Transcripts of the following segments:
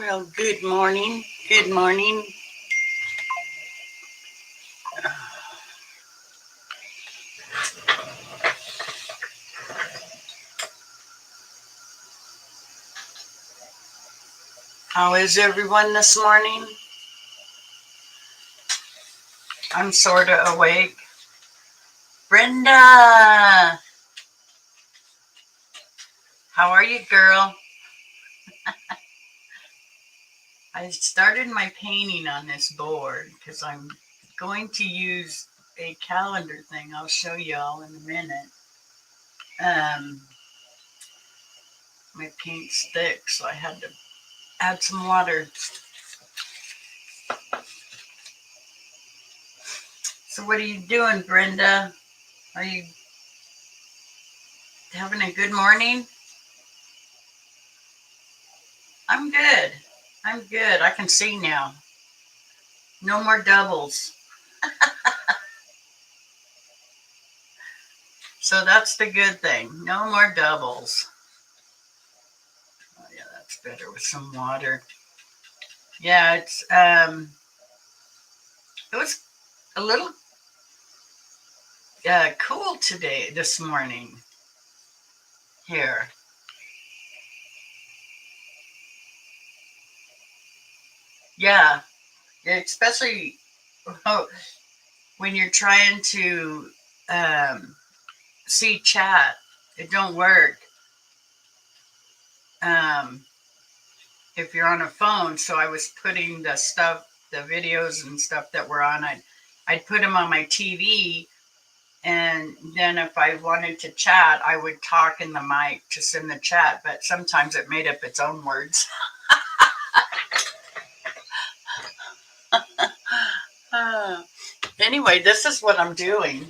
Well, good morning. Good morning. How is everyone this morning? I'm sort of awake. Brenda, how are you, girl? I started my painting on this board because I'm going to use a calendar thing. I'll show y'all in a minute. Um, my paint's thick, so I had to add some water. So, what are you doing, Brenda? Are you having a good morning? I'm good. I'm good. I can see now. No more doubles. So that's the good thing. No more doubles. Oh yeah, that's better with some water. Yeah, it was a little cool today this morning here. Yeah, especially when you're trying to um, see chat. It don't work um, if you're on a phone. So I was putting the videos and stuff that were on. I'd put them on my TV. And then if I wanted to chat, I would talk in the mic just in the chat, but sometimes it made up its own words. Anyway, this is what I'm doing.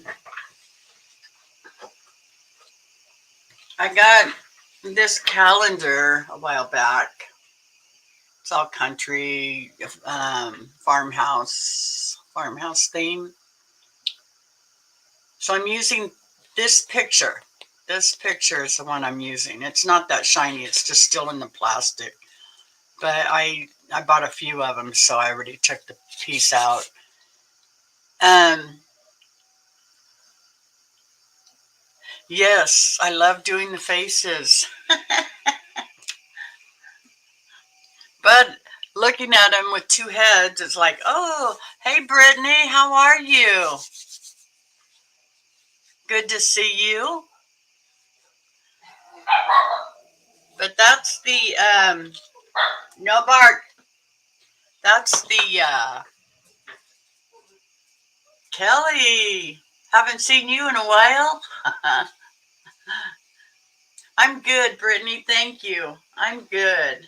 I got this calendar a while back. It's all country, farmhouse theme. So I'm using this picture. This picture is the one I'm using. It's not that shiny. It's just still in the plastic. But I bought a few of them, so I already took the piece out. Um, yes, I love doing the faces, but looking at them with two heads, it's like, oh, hey, Brittany, how are you? Good to see you. But that's the no bark. That's the Kelly. Haven't seen you in a while. I'm good, Brittany. Thank you. I'm good.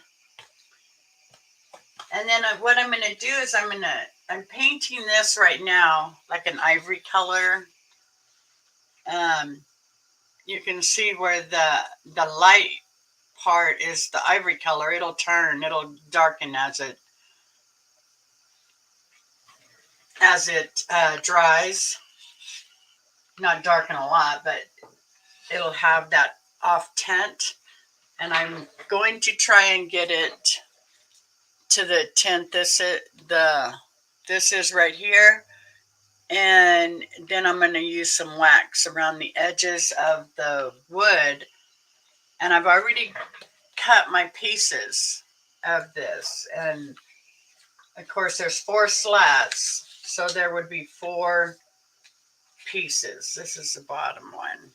And then what I'm going to do is I'm painting this right now, like an ivory color. Um, you can see where the light part is the ivory color. It'll darken as it dries. Not darken a lot, but it'll have that off tint. And I'm going to try and get it to the tint this is right here. And then I'm going to use some wax around the edges of the wood. And I've already cut my pieces of this. And of course, there's 4 slats. So there would be 4 pieces. This is the bottom one.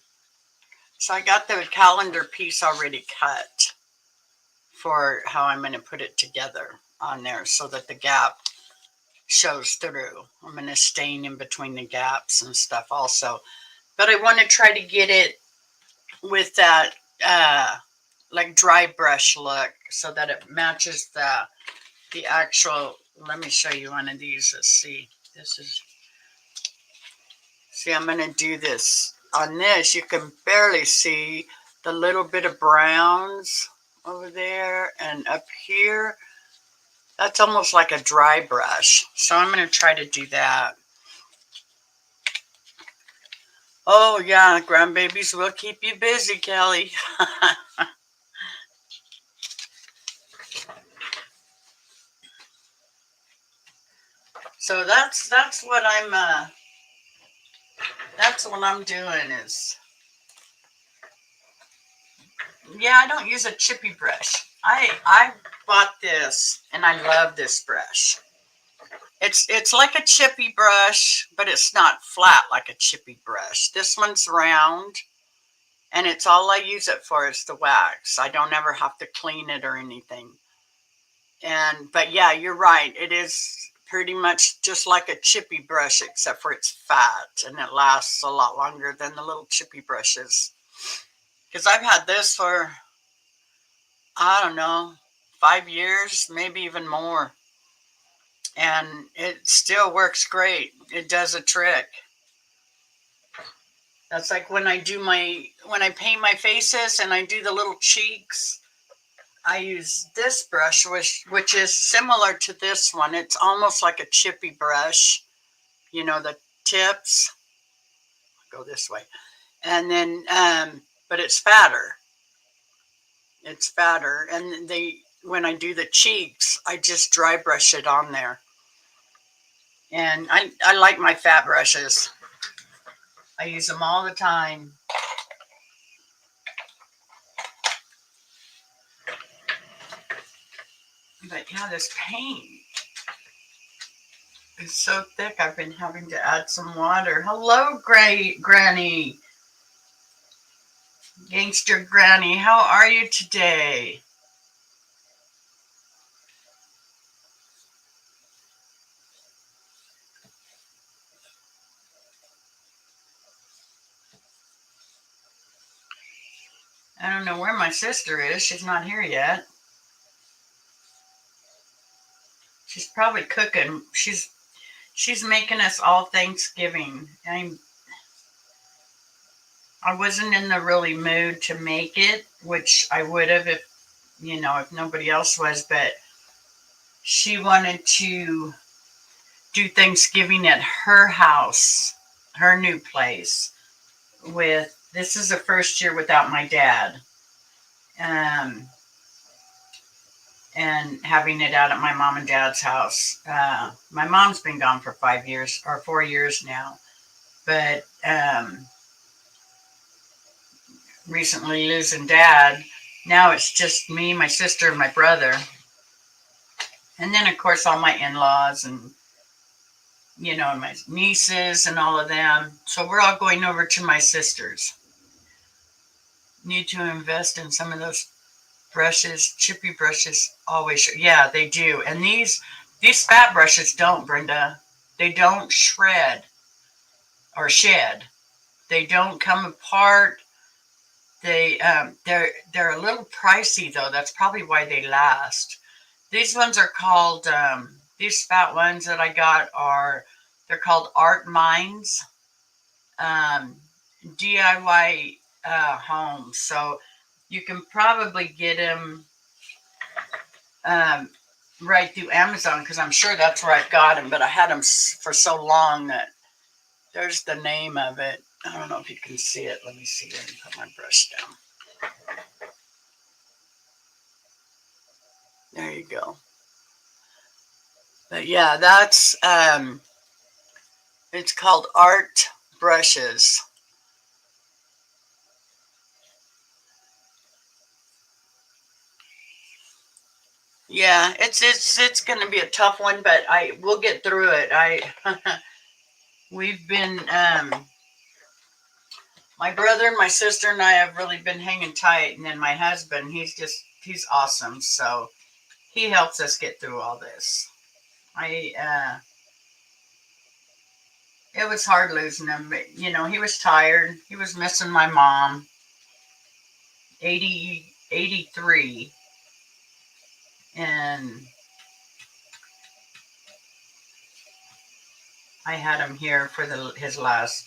So I got the calendar piece already cut for how I'm going to put it together on there so that the gap shows through. I'm going to stain in between the gaps and stuff also. But I want to try to get it with that like dry brush look so that it matches the actual. Let me show you one of these. Let's see. See, I'm going to do this. On this, you can barely see the little bit of browns over there and up here. That's almost like a dry brush. So I'm going to try to do that. Oh, yeah, grandbabies will keep you busy, Kelly. So that's what I'm doing is, yeah, I don't use a chippy brush. I bought this and I love this brush. It's like a chippy brush, but it's not flat like a chippy brush. This one's round, and it's all I use it for is the wax. I don't ever have to clean it or anything. But yeah, you're right. It is pretty much just like a chippy brush, except for it's fat and it lasts a lot longer than the little chippy brushes. Because I've had this for, I don't know, 5 years, maybe even more. And it still works great. It does a trick. That's like when I paint my faces and I do the little cheeks, I use this brush, which is similar to this one. It's almost like a chippy brush, the tips go this way. And then, but it's fatter. It's fatter. And when I do the cheeks, I just dry brush it on there. And I like my fat brushes. I use them all the time. But yeah, this paint is so thick, I've been having to add some water. Hello, Granny. Gangster Granny, how are you today? I don't know where my sister is. She's not here yet. She's probably cooking. She's making us all Thanksgiving. I wasn't in the really mood to make it, which I would have if nobody else was, but she wanted to do Thanksgiving at her house, her new place. This is the first year without my dad. And having it out at my mom and dad's house. My mom's been gone for 5 years or 4 years now, but recently losing dad, now it's just me, my sister, and my brother. And then, of course, all my in-laws and, my nieces and all of them. So we're all going over to my sister's. Need to invest in some of those brushes, chippy brushes, always. Yeah, they do. And these fat brushes don't, Brenda. They don't shred or shed. They don't come apart. They're a little pricey though. That's probably why they last. These ones are called these fat ones that I got they're called Art Minds DIY homes. So you can probably get them right through Amazon because I'm sure that's where I got them. But I had them for so long that there's the name of it. I don't know if you can see it. Let me see. Let me put my brush down. There you go. But yeah, that's it's called Art Brushes. Yeah, it's going to be a tough one, but we'll get through it. We've been my brother and my sister and I have really been hanging tight, and then my husband, he's awesome. So he helps us get through all this. It was hard losing him, but he was tired. He was missing my mom. 83, and I had him here for his last,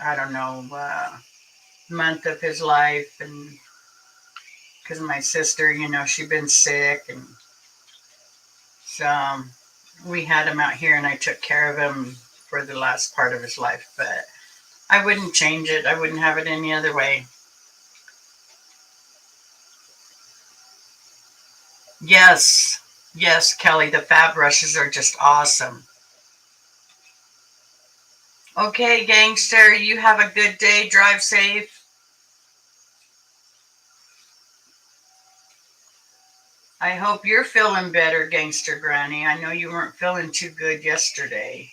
I don't know, month of his life, and because my sister, she'd been sick, and so we had him out here, and I took care of him for the last part of his life. But I wouldn't change it. I wouldn't have it any other way. Yes, Kelly, the fat brushes are just awesome. Okay, gangster, you have a good day. Drive safe. I hope you're feeling better, Gangster Granny. I know you weren't feeling too good yesterday.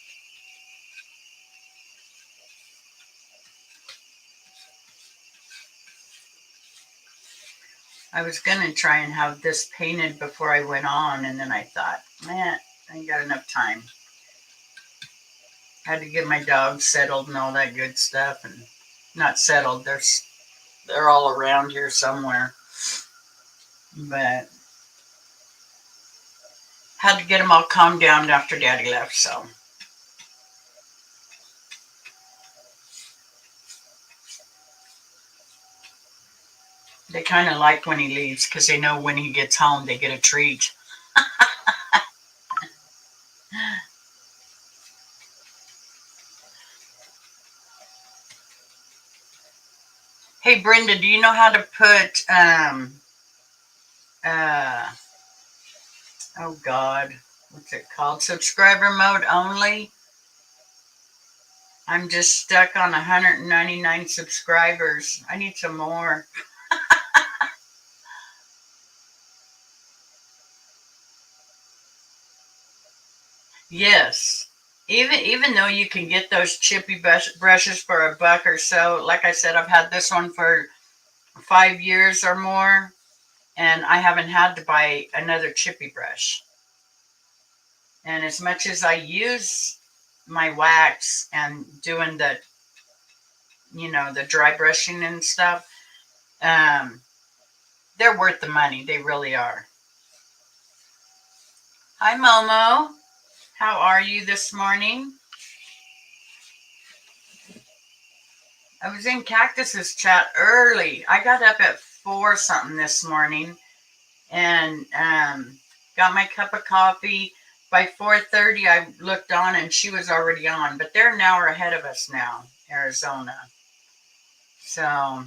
I was going to try and have this painted before I went on, and then I thought, man, I ain't got enough time. I had to get my dogs settled and all that good stuff, and not settled. They're all around here somewhere, but had to get them all calmed down after Daddy left. So they kind of like when he leaves because they know when he gets home they get a treat. Hey Brenda, do you know how to put uh oh God, what's it called? Subscriber mode only? I'm just stuck on 199 subscribers. I need some more. Yes. Even though you can get those chippy brushes for $1 or so, like I said, I've had this one for 5 years or more, and I haven't had to buy another chippy brush. And as much as I use my wax and doing the dry brushing and stuff, um, they're worth the money. They really are. Hi, Momo. How are you this morning? I was in Cactus's chat early. I got up at 4 something this morning and got my cup of coffee. By 4:30, I looked on and she was already on, but they're an hour ahead of us now, Arizona. So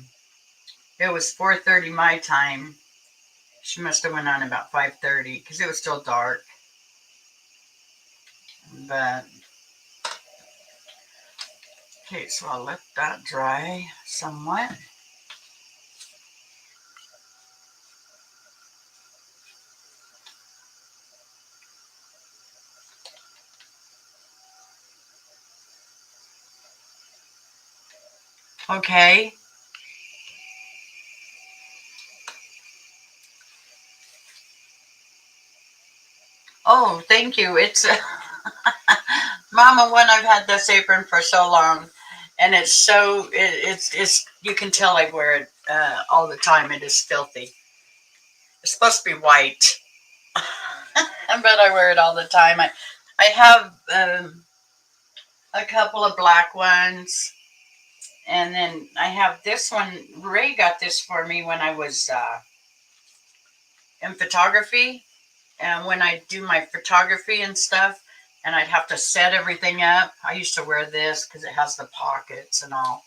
it was 4:30 my time. She must have went on about 5:30 because it was still dark. But okay, so I'll let that dry somewhat. Okay. Oh, thank you. It's Mama one. I've had this apron for so long, and it's you can tell I wear it all the time. It is filthy. It's supposed to be white, but I wear it all the time. I have a couple of black ones, and then I have this one. Ray got this for me when I was in photography, and when I do my photography and stuff, and I'd have to set everything up. I used to wear this because it has the pockets and all.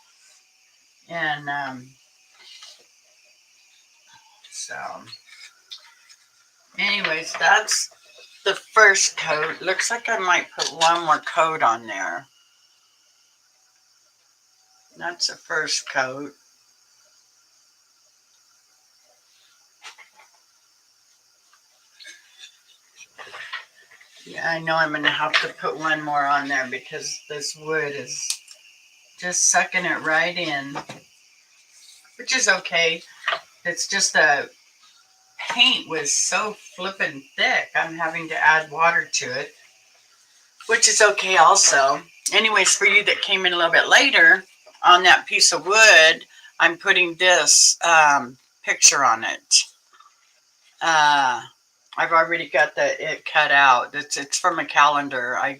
And so, anyways, that's the first coat. Looks like I might put one more coat on there. That's the first coat. Yeah, I know I'm going to have to put one more on there because this wood is just sucking it right in, which is okay. It's just the paint was so flippin' thick. I'm having to add water to it, which is okay also. Anyways, for you that came in a little bit later, on that piece of wood, I'm putting this picture on it. I've already got it cut out. It's from a calendar. I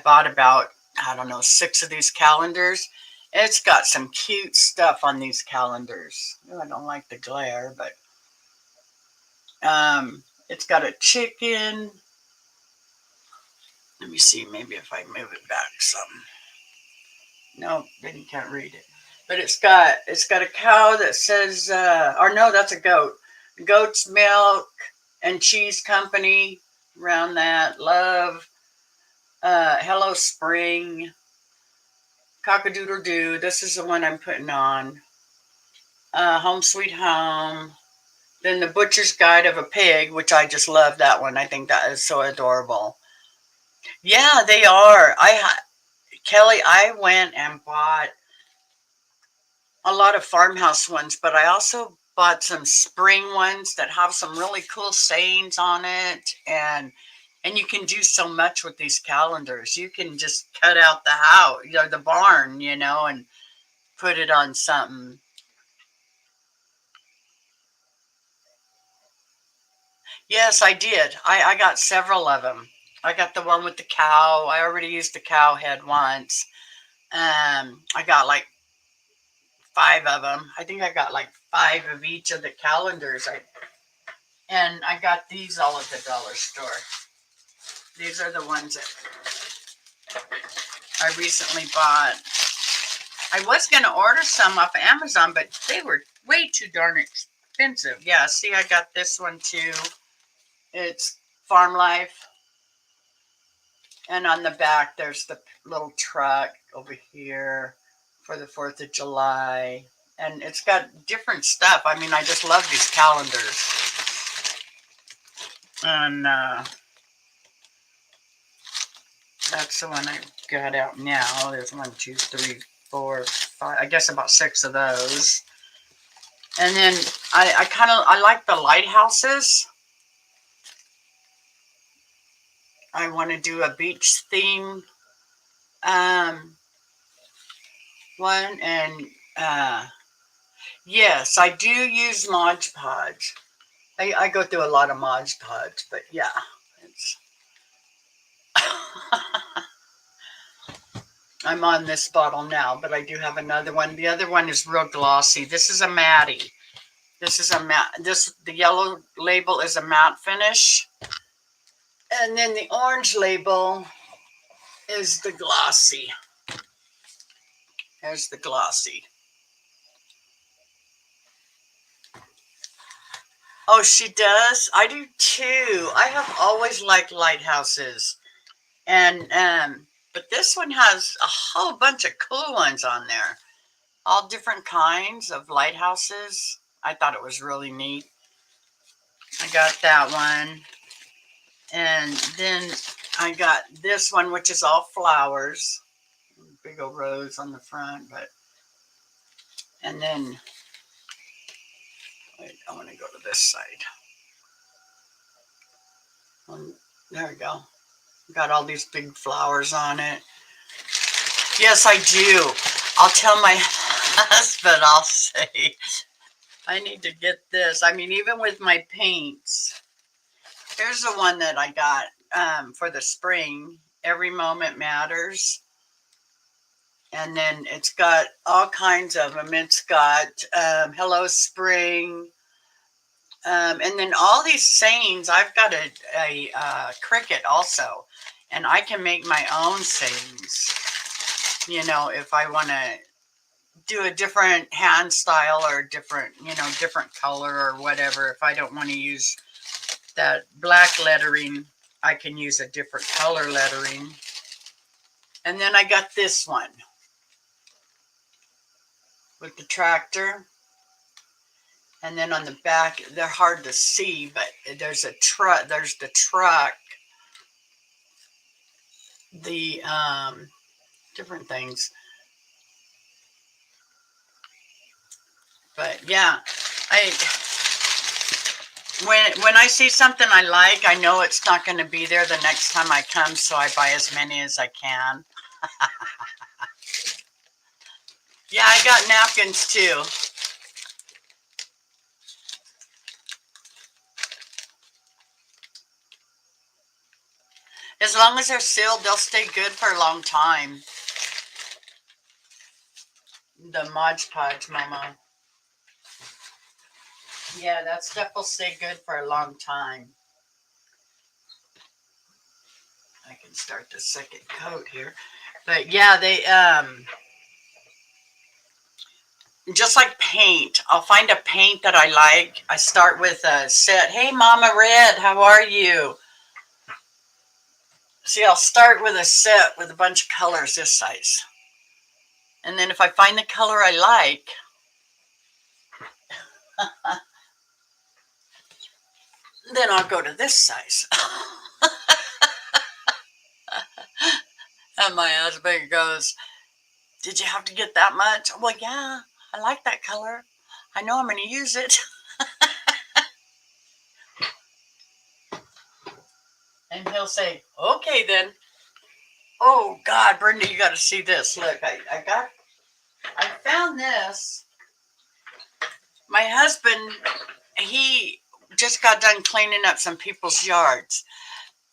bought about, I don't know, 6 of these calendars. It's got some cute stuff on these calendars. Oh, I don't like the glare, but it's got a chicken. Let me see, maybe if I move it back some. No, then you can't read it. But it's got a cow that says, or no, that's a goat. Goat's milk and cheese company around that. Love, hello spring. Cock-a-doodle-doo. This is the one I'm putting on. Home Sweet Home. Then The Butcher's Guide of a Pig, which I just love that one. I think that is so adorable. Yeah, they are. Kelly, I went and bought a lot of farmhouse ones, but I also bought some spring ones that have some really cool sayings on it, and you can do so much with these calendars. You can just cut out the house, the barn, and put it on something. Yes, I did. I got several of them. I got the one with the cow. I already used the cow head once. I got like 5 of them. I think I got like 5 of each of the calendars. And I got these all at the dollar store. These are the ones that I recently bought. I was going to order some off of Amazon, but they were way too darn expensive. Yeah, see, I got this one too. It's Farm Life. And on the back, there's the little truck over here for the 4th of July. And it's got different stuff. I mean, I just love these calendars. And that's the one I got out now. There's 1, 2, 3, 4, 5. I guess about 6 of those. And then I like the lighthouses. I want to do a beach theme one. And yes, I do use Mod Podge. I go through a lot of Mod Podge, but yeah, it's I'm on this bottle now, but I do have another one. The other one is real glossy. This is a matte. This is a matte. The yellow label is a matte finish. And then the orange label is the glossy. There's the glossy. Oh, she does? I do too. I have always liked lighthouses. And but this one has a whole bunch of cool ones on there. All different kinds of lighthouses. I thought it was really neat. I got that one. And then I got this one, which is all flowers. Big old rose on the front, and then wait, I want to go to this side. There we go. Got all these big flowers on it. Yes, I do. I'll tell my husband, I'll say, I need to get this. I mean, even with my paints. Here's the one that I got for the spring. Every Moment Matters. And then it's got all kinds of them. It's got Hello Spring. And then all these sayings. I've got a Cricut also. And I can make my own sayings. If I want to do a different hand style or different color or whatever. If I don't want to use that black lettering, I can use a different color lettering. And then I got this one with the tractor. And then on the back, they're hard to see, but there's a truck. There's the truck. The different things. But yeah, when I see something I like, I know it's not going to be there the next time I come, so I buy as many as I can. Yeah, I got napkins too. As long as they're sealed, they'll stay good for a long time. The Mod Podge, Mama. Yeah, that stuff will stay good for a long time. I can start the second coat here. But yeah, they, just like paint, I'll find a paint that I like. I start with a set. Hey, Mama Red, how are you? See, I'll start with a set with a bunch of colors this size. And then if I find the color I like, then I'll go to this size. And my husband goes, "Did you have to get that much?" I'm like, "Yeah, I like that color. I know I'm going to use it." And he'll say, "Okay, then." Oh, God, Brenda, you got to see this. Look, I found this. My husband, he just got done cleaning up some people's yards.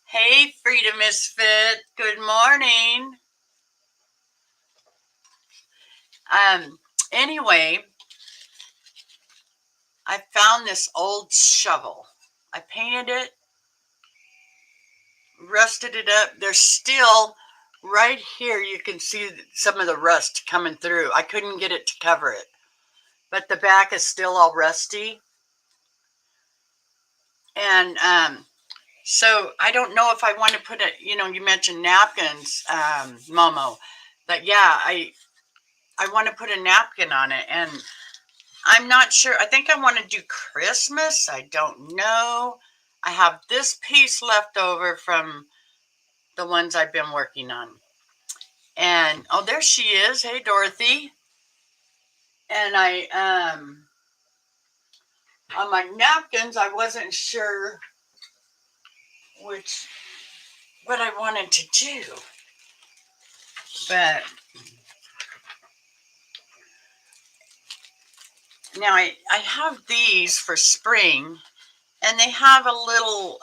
Hey, Freedom Misfit. Good morning. Anyway, I found this old shovel. I painted it, rusted it up. There's still right here, you can see some of the rust coming through. I couldn't get it to cover it, but the back is still all rusty. And so I don't know if I want to put it, you mentioned napkins, Momo, but yeah, I want to put a napkin on it, and I'm not sure. I think I want to do Christmas. I don't know. I have this piece left over from the ones I've been working on. And oh, there she is. Hey, Dorothy. And on my napkins, I wasn't sure what I wanted to do. But now I have these for spring, and they have a little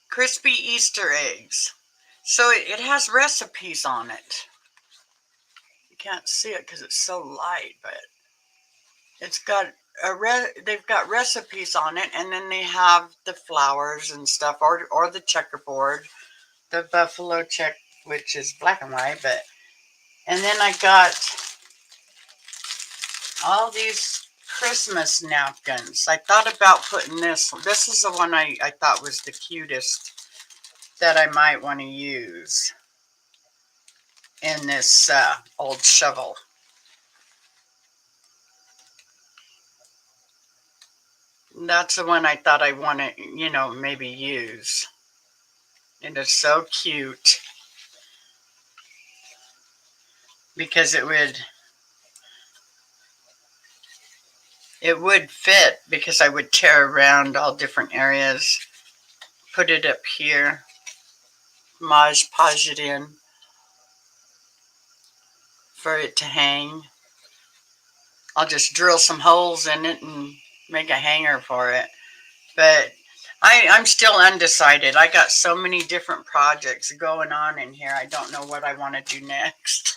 crispy Easter eggs. So it has recipes on it. You can't see it because it's so light, but it's got they've got recipes on it, and then they have the flowers and stuff, or the checkerboard, the buffalo check, which is black and white. But and then I got all these Christmas napkins. I thought about putting this. This is the one I thought was the cutest that I might want to use in this old shovel. That's the one I thought I want to, maybe use. And it's so cute because it would fit, because I would tear around all different areas, put it up here, Mod Podge it in for it to hang. I'll just drill some holes in it and make a hanger for it. But I'm still undecided. I got so many different projects going on in here. I don't know what I want to do next.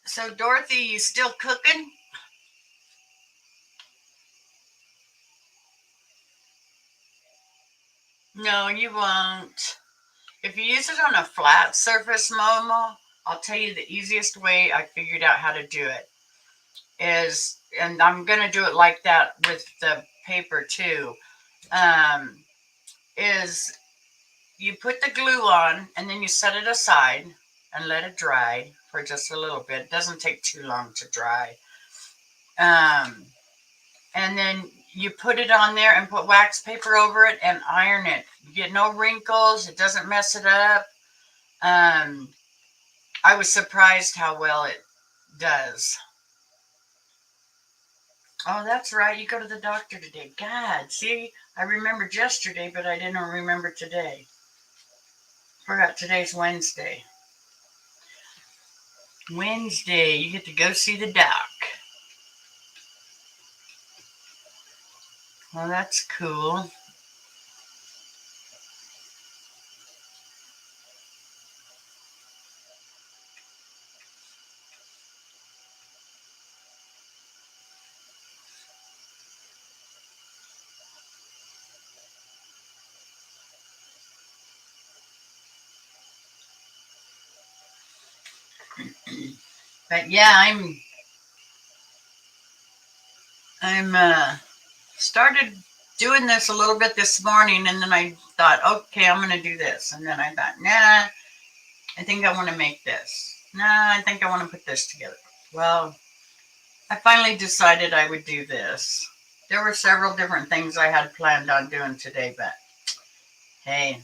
So, Dorothy, you still cooking? No, you won't. If you use it on a flat surface, Momo, I'll tell you the easiest way I figured out how to do it is, and I'm going to do it like that with the paper too, is you put the glue on and then you set it aside and let it dry for just a little bit. It doesn't take too long to dry. And then you put it on there and put wax paper over it and iron it. You get no wrinkles. It doesn't mess it up. I was surprised how well it does. Oh, that's right. You go to the doctor today. God, see, I remembered yesterday, but I didn't remember today. Forgot today's Wednesday. Wednesday, you get to go see the doc. Well, that's cool. But yeah, I'm started doing this a little bit this morning, and then I thought, okay, I'm going to do this. And then I thought, nah, I think I want to make this. Nah, I think I want to put this together. Well, I finally decided I would do this. There were several different things I had planned on doing today, but hey,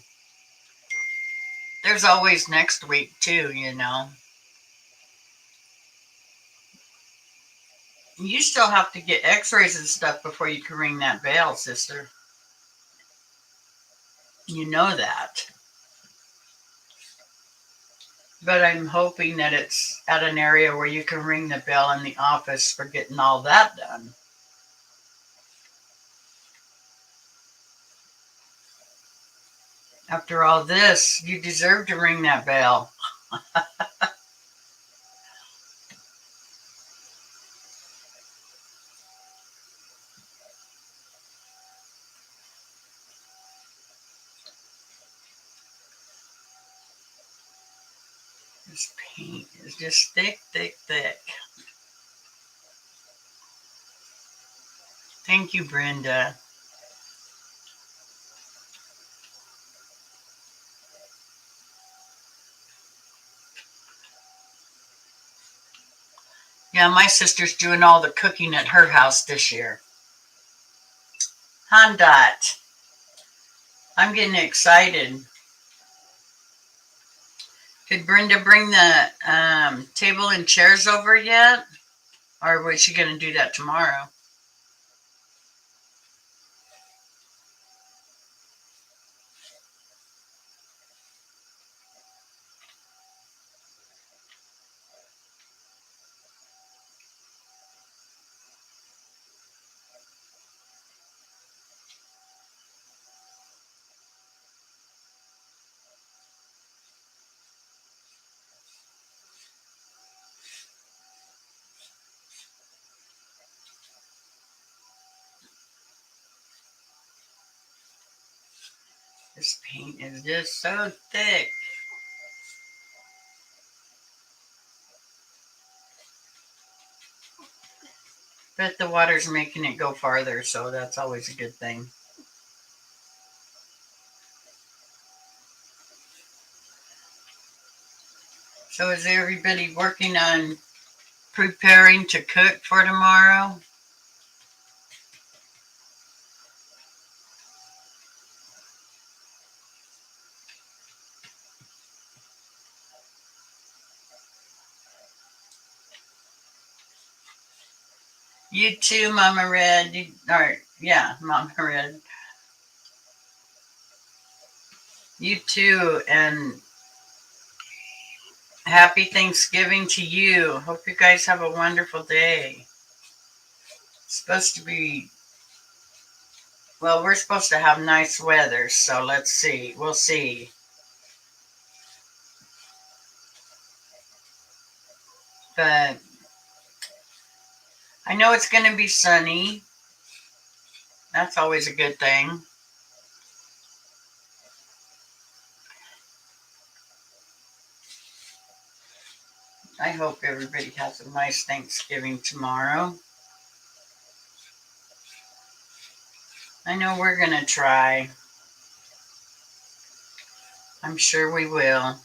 there's always next week too, you know. You still have to get x-rays and stuff before you can ring that bell, sister. You know that. But I'm hoping that it's at an area where you can ring the bell in the office for getting all that done. After all this, you deserve to ring that bell. This paint is just thick, thick, thick. Thank you, Brenda. Yeah, my sister's doing all the cooking at her house this year. Handot. I'm getting excited. Did Brenda bring the table and chairs over yet? Or was she going to do that tomorrow? This paint is just so thick. But the water's making it go farther, so that's always a good thing. So is everybody working on preparing to cook for tomorrow? You too, Mama Red. Mama Red. You too, and happy Thanksgiving to you. Hope you guys have a wonderful day. It's supposed to be, well, we're supposed to have nice weather, so let's see. We'll see. But I know it's going to be sunny. That's always a good thing. I hope everybody has a nice Thanksgiving tomorrow. I know we're going to try. I'm sure we will.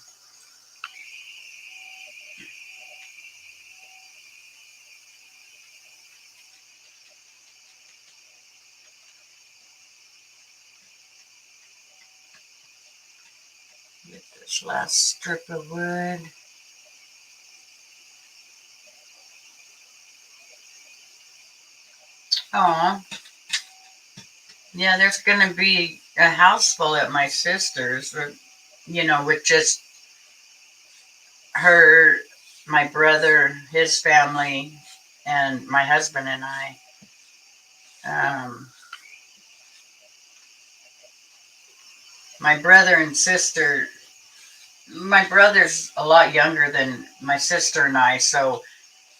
Get this last strip of wood. Oh, yeah, there's going to be a house full at my sister's, with just her, my brother, his family, and my husband and I. Um, my brother and sister, my brother's a lot younger than my sister and I, so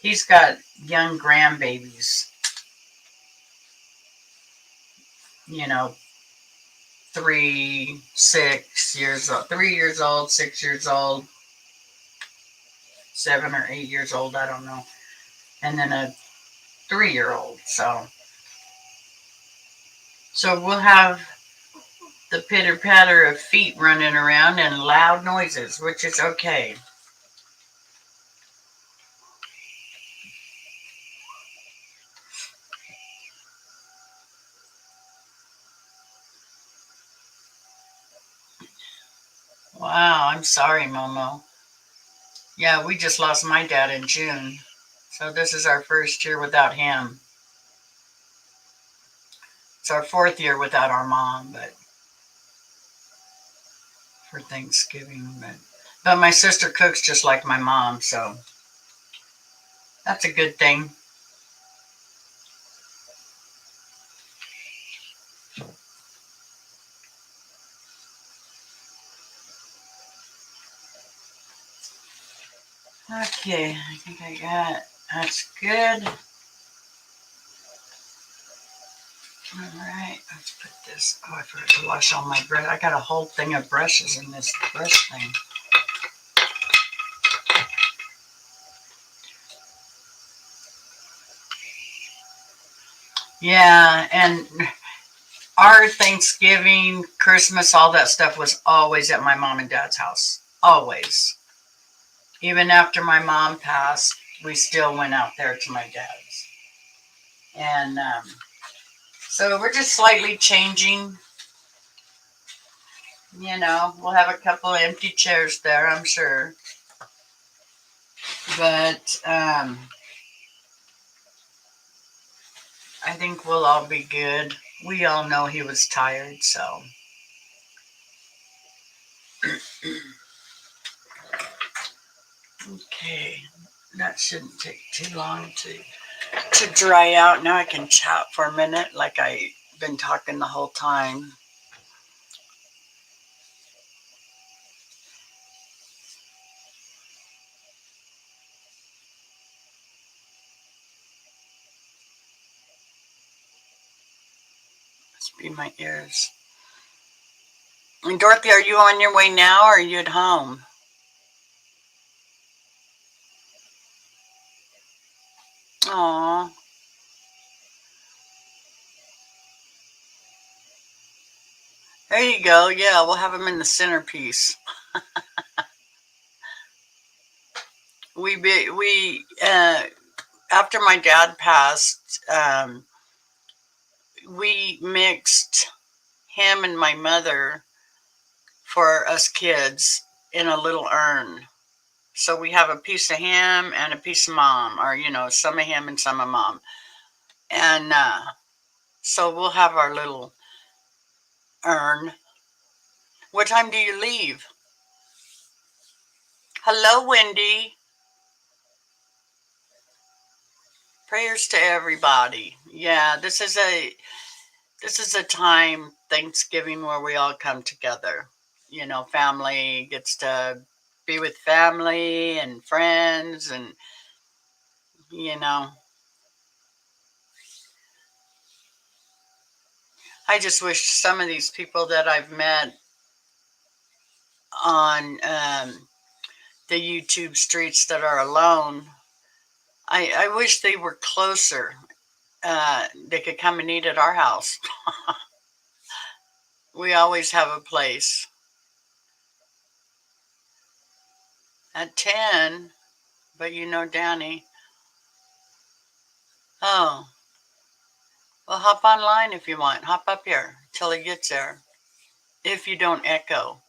he's got young grandbabies, 3 years old, 6 years old. 7 or 8 years old, I don't know, and then a 3-year-old. So we'll have the pitter patter of feet running around and loud noises, which is okay. Wow, I'm sorry, Momo. Yeah, we just lost my dad in June. So this is our first year without him. It's our 4th year without our mom, but for Thanksgiving. But my sister cooks just like my mom, so that's a good thing. Okay, I think I got, that's good. All right, let's put this, oh, I forgot to wash all my brush. I got a whole thing of brushes in this brush thing. Yeah, and our Thanksgiving, Christmas, all that stuff was always at my mom and dad's house. Always. Even after my mom passed, we still went out there to my dad's. And so we're just slightly changing. You know, we'll have a couple of empty chairs there, I'm sure. But I think we'll all be good. We all know he was tired, so. Okay, that shouldn't take too long to dry out. Now I can chat for a minute like I've been talking the whole time. Must be my ears. And Dorothy, are you on your way now or are you at home? Aw. There you go. Yeah, we'll have him in the centerpiece. We after my dad passed, we mixed him and my mother for us kids in a little urn. So we have a piece of him and a piece of mom, or some of him and some of mom. And so we'll have our little urn. What time do you leave? Hello, Wendy. Prayers to everybody. Yeah, this is a time, Thanksgiving, where we all come together. Family gets to be with family and friends, and I just wish some of these people that I've met on the YouTube streets that are alone, I wish they were closer. They could come and eat at our house. We always have a place. At 10, but Danny. Oh, well, hop online if you want. Hop up here till he gets there. If you don't echo.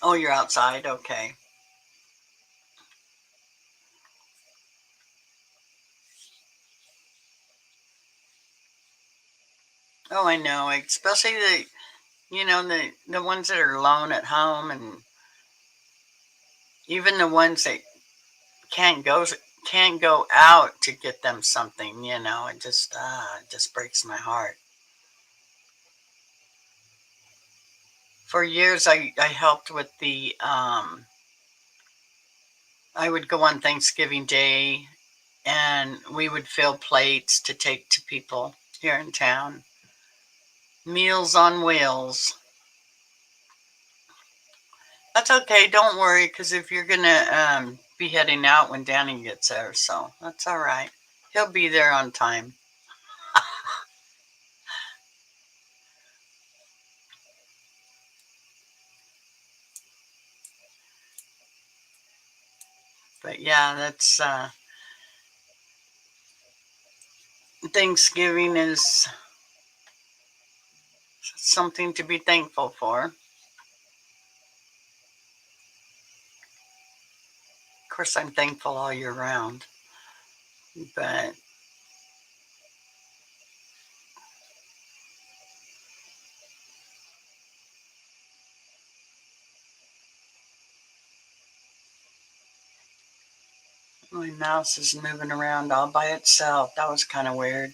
Oh, you're outside? Okay. Oh, I know. Especially the ones that are alone at home, and even the ones that can't go can't go out to get them something, it just breaks my heart. For years, I helped with I would go on Thanksgiving Day and we would fill plates to take to people here in town. Meals on Wheels. That's okay. Don't worry, because if you're gonna be heading out when Danny gets there, so that's all right. He'll be there on time. But yeah, that's Thanksgiving is something to be thankful for. Of course, I'm thankful all year round, but my mouse is moving around all by itself. That was kind of weird.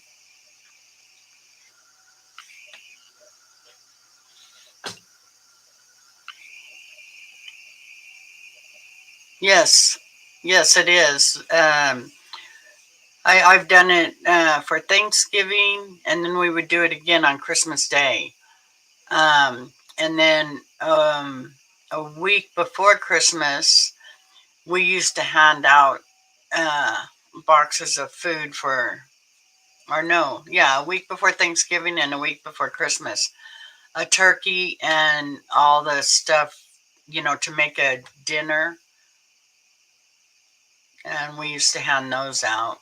Yes, yes, it is. I've done it for Thanksgiving, and then we would do it again on Christmas Day. And then a week before Christmas, we used to hand out uh, boxes of food or no, yeah, a week before Thanksgiving and a week before Christmas, a turkey and all the stuff, to make a dinner. And we used to hand those out.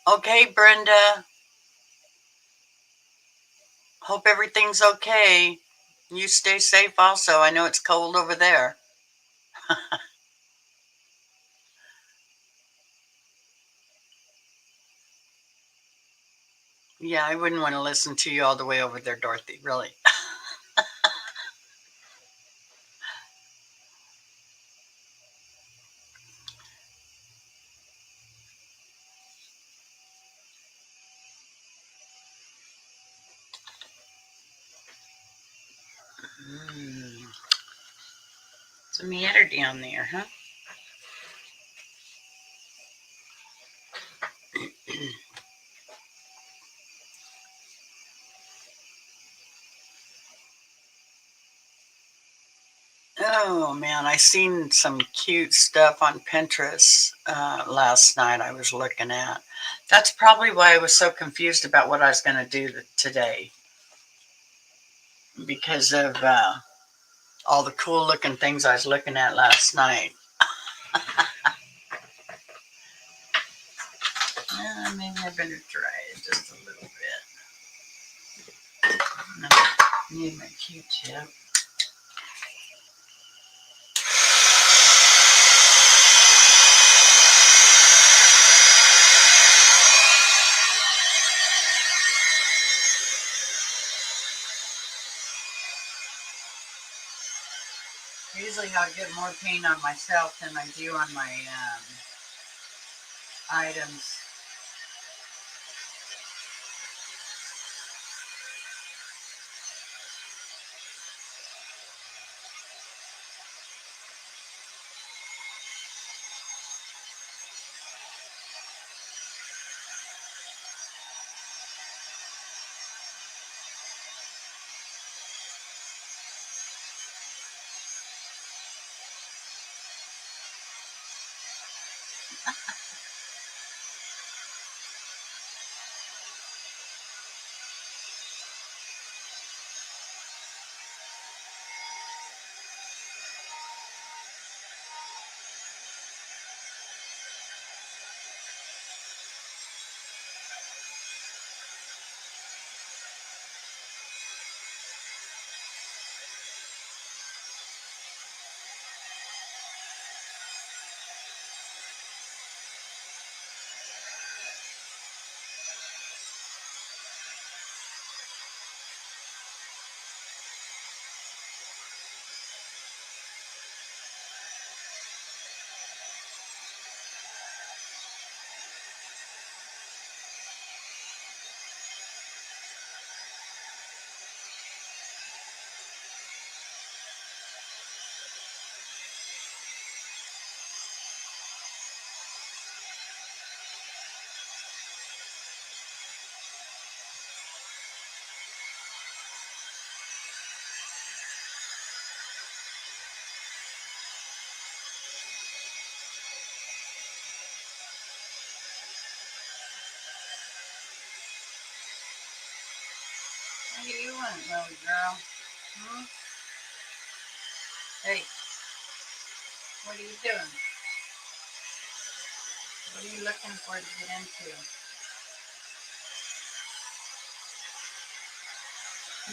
Okay, Brenda. Hope everything's okay. You stay safe also. I know it's cold over there. Yeah, I wouldn't want to listen to you all the way over there, Dorothy, really. Mm. Some meander down there, huh? Oh man, I seen some cute stuff on Pinterest last night. I was looking at. That's probably why I was so confused about what I was going to do today, because of all the cool looking things I was looking at last night. Maybe I better try it just a little bit. No, need my Q-tip. Usually I'll get more paint on myself than I do on my items. What do you want, little girl? Hmm? Hey, what are you doing? What are you looking for to get into?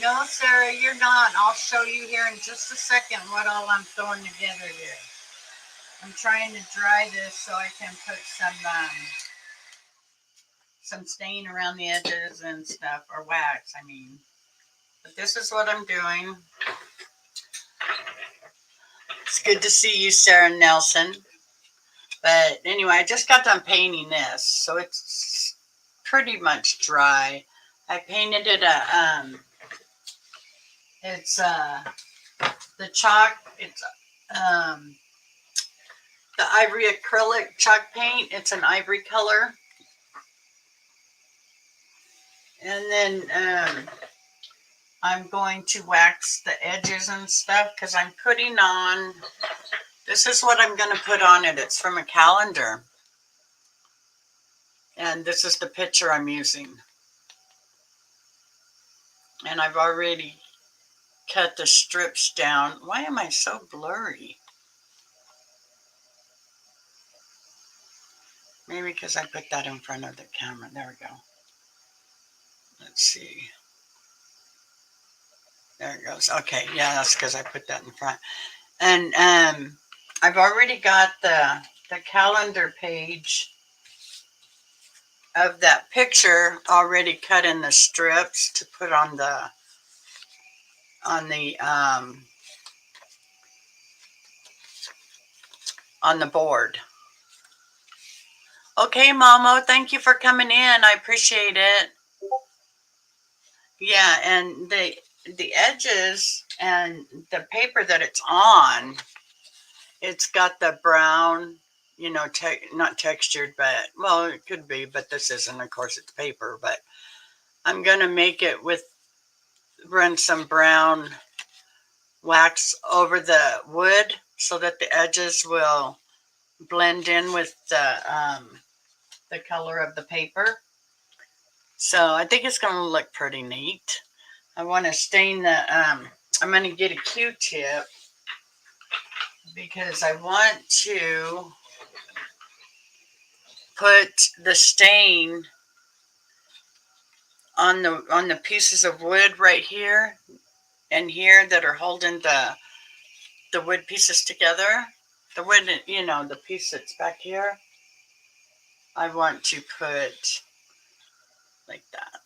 No, Sarah, you're not. I'll show you here in just a second what all I'm throwing together here. I'm trying to dry this so I can put some stain around the edges and stuff, or wax, I mean. But this is what I'm doing. It's good to see you, Sarah Nelson. But anyway, I just got done painting this, so it's pretty much dry. I painted it it's the chalk, it's the ivory acrylic chalk paint. It's an ivory color. And then I'm going to wax the edges and stuff because I'm putting on, this is what I'm going to put on it. It's from a calendar. And this is the picture I'm using. And I've already cut the strips down. Why am I so blurry? Maybe because I put that in front of the camera. There we go. Let's see. There it goes. Okay, yeah, that's because I put that in front. And I've already got the calendar page of that picture already cut in the strips to put on the board. Okay, Momo, thank you for coming in. I appreciate it. Yeah, and the edges and the paper that it's on, it's got the brown, you know, not textured, but, well, it could be, but this isn't, of course, it's paper, but I'm going to make it run some brown wax over the wood so that the edges will blend in with the color of the paper. So I think it's going to look pretty neat. I want to stain I'm going to get a Q-tip because I want to put the stain on the pieces of wood right here and here that are holding the wood pieces together. The wood, you know, the piece that's back here. I want to put like that.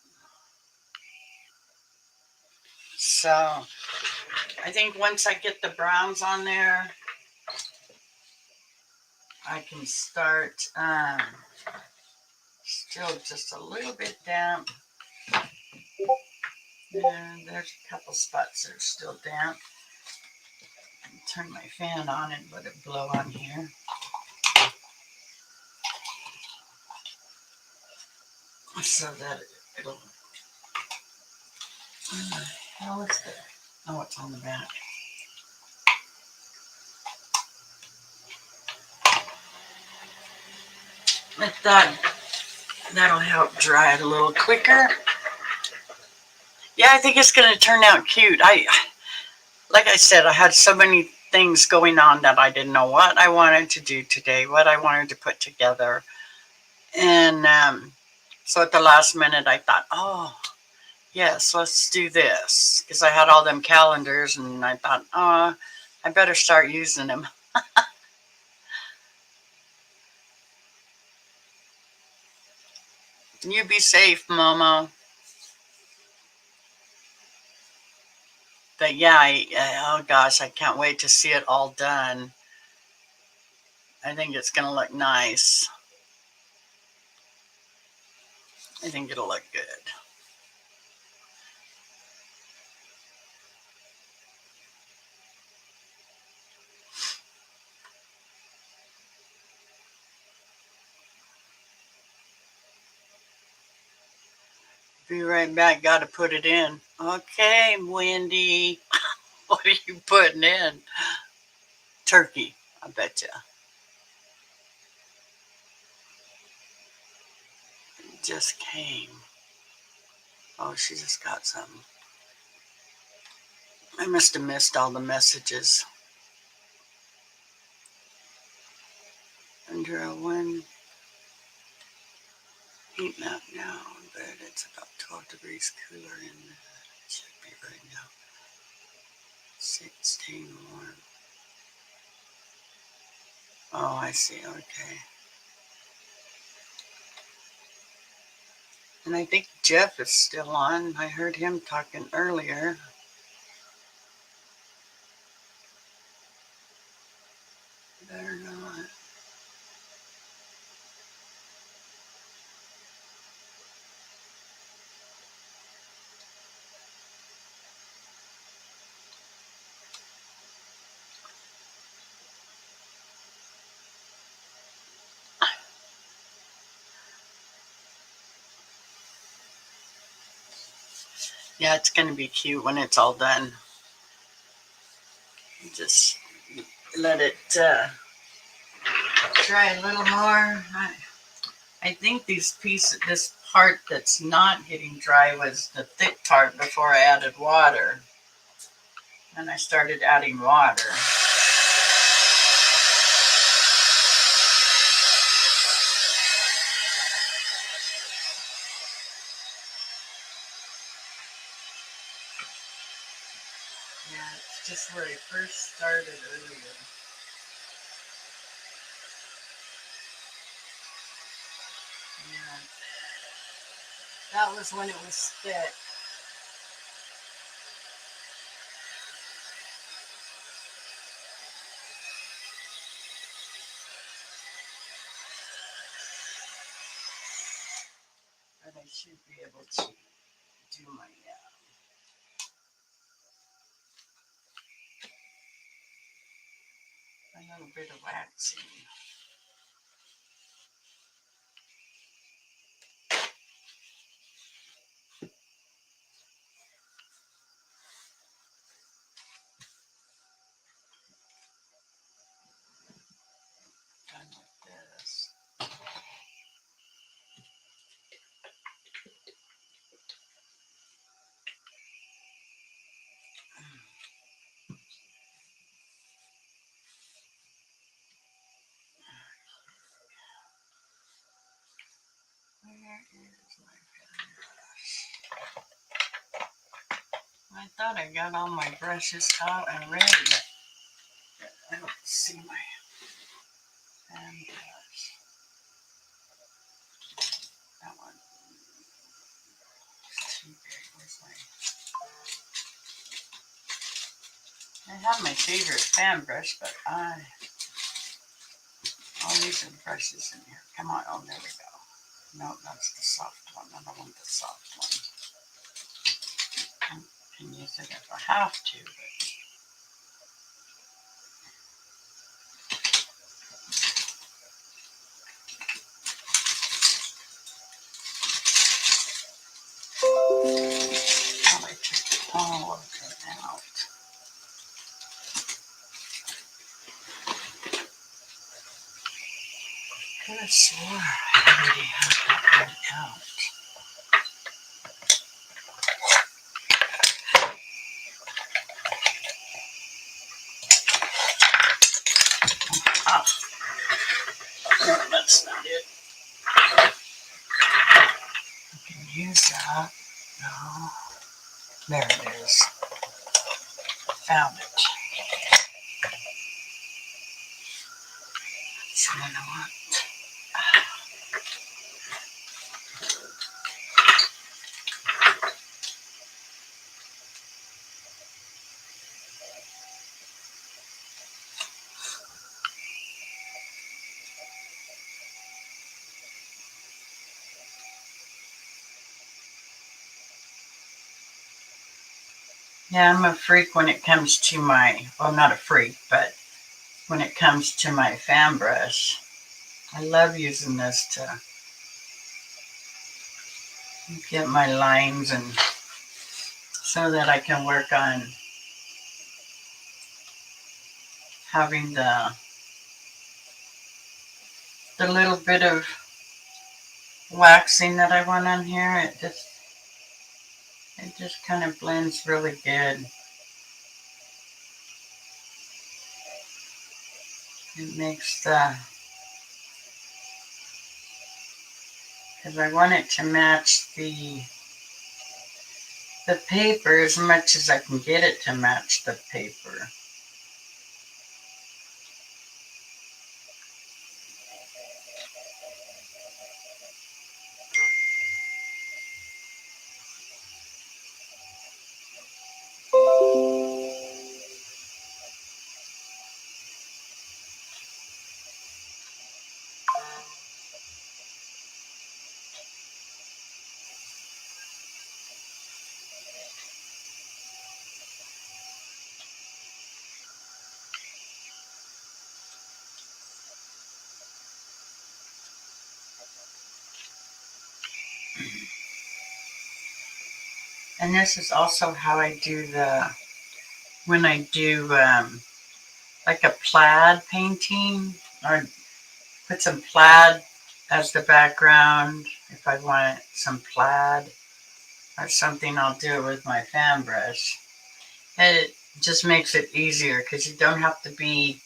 So I think once I get the browns on there, I can start, still just a little bit damp. And there's a couple spots that are still damp. Turn my fan on and let it blow on here. So that it'll, how is it? Oh, it's on the back. I thought that'll help dry it a little quicker. Yeah, I think it's going to turn out cute. Like I said, I had so many things going on that I didn't know what I wanted to do today, what I wanted to put together. And so at the last minute, I thought, oh, yes, let's do this. Because I had all them calendars and I thought, oh, I better start using them. You be safe, Momo. But yeah, oh gosh, I can't wait to see it all done. I think it's going to look nice. I think it'll look good. Be right back. Got to put it in. Okay, Wendy. What are you putting in? Turkey, I bet you. It just came. Oh, she just got something. I must have missed all the messages. Under a 1 heat map now, but it's about 12 degrees cooler in it should be right now. 16 warm. Oh, I see. Okay. And I think Jeff is still on. I heard him talking earlier. Better not. Yeah, it's going to be cute when it's all done. Just let it dry a little more. I think this part that's not getting dry was the thick part before I added water. And I started adding water. Yeah, it's just where I first started earlier. Yeah. That was when it was thick. But I should be able to do my a little bit of waxing. Done with this. Where is my brush? I thought I got all my brushes out and ready. I don't see my fan brush. That one. It's too big. Where's my... I have my favorite fan brush, but all these are the brushes in here. Come on. Oh, there we go. No, that's the soft one. I don't want the soft one. I can use it if I have to, but I took all of it out. Could have swore I already had that one out. Oh, no, that's not it. I can use that. No. There it is. Found it. That's the one I want. Yeah, I'm a freak when it comes to my, well, not a freak, but when it comes to my fan brush. I love using this to get my lines and so that I can work on having the little bit of waxing that I want on here. It just kind of blends really good. It makes because I want it to match the paper as much as I can get it to match the paper. And this is also how I do when I do like a plaid painting, or put some plaid as the background. If I want some plaid or something, I'll do it with my fan brush. And it just makes it easier because you don't have to be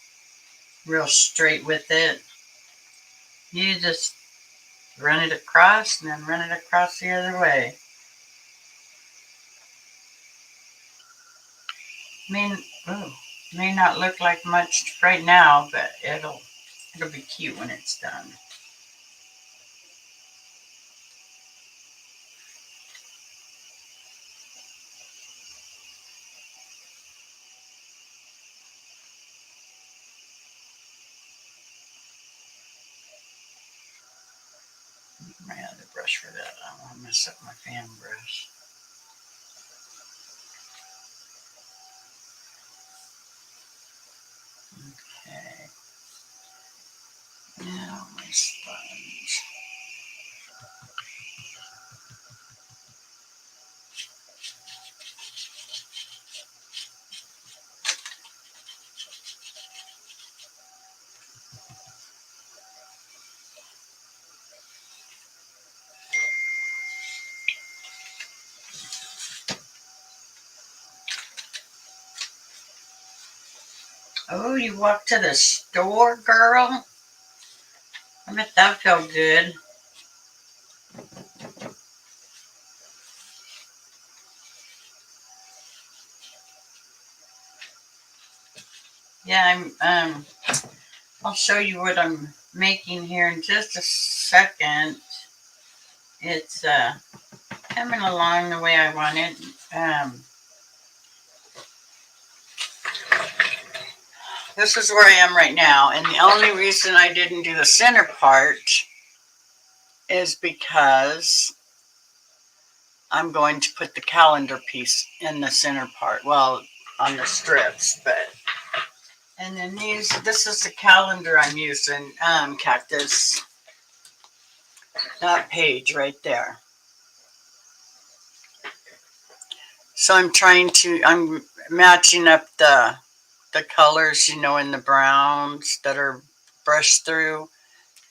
real straight with it. You just run it across and then run it across the other way. May not look like much right now, but it'll be cute when it's done. My other brush for that. I don't want to mess up my fan brush. Okay. Now my sponge. Oh, you walked to the store, girl? I bet that felt good. Yeah, I'll show you what I'm making here in just a second. It's coming along the way I want it. This is where I am right now, and the only reason I didn't do the center part is because I'm going to put the calendar piece in the center part. Well, on the strips, but. And then this is the calendar I'm using, Cactus. That page right there. So I'm matching up the colors, in the browns that are brushed through,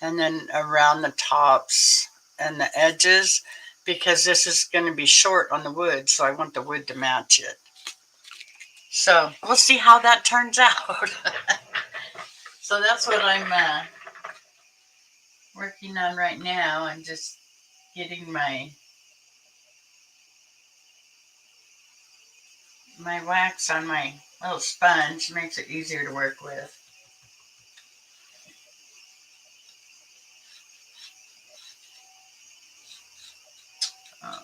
and then around the tops and the edges, because this is going to be short on the wood, so I want the wood to match it. So we'll see how that turns out. So that's what I'm working on right now, and just getting my wax on my little sponge. Makes it easier to work with. Oh,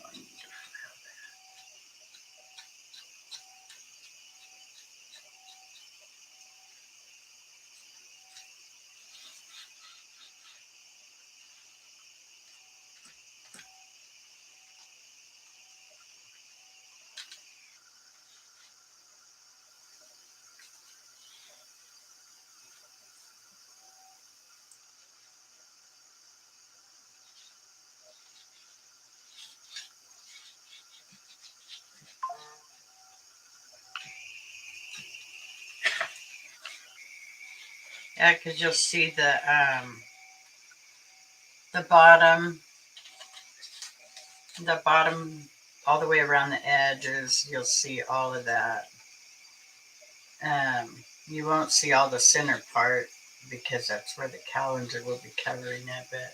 yeah, because you'll see the bottom, all the way around the edges. You'll see all of that. You won't see all the center part, because that's where the calendar will be covering it. But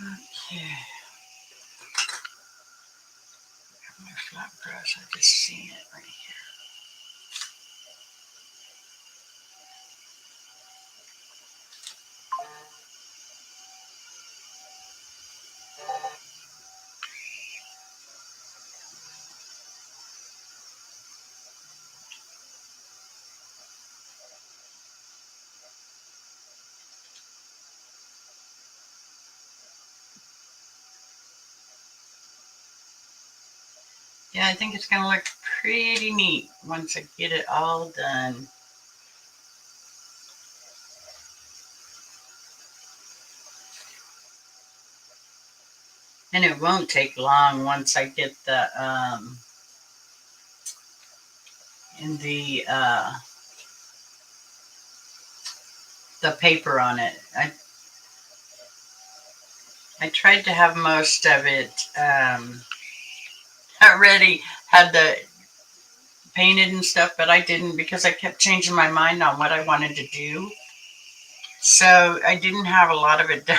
okay, my flat brush. I just seen it right here. Yeah, I think it's gonna look pretty neat once I get it all done. And it won't take long once I get in the paper on it. I tried to have most of it already had the painted and stuff, but I didn't because I kept changing my mind on what I wanted to do. So I didn't have a lot of it done.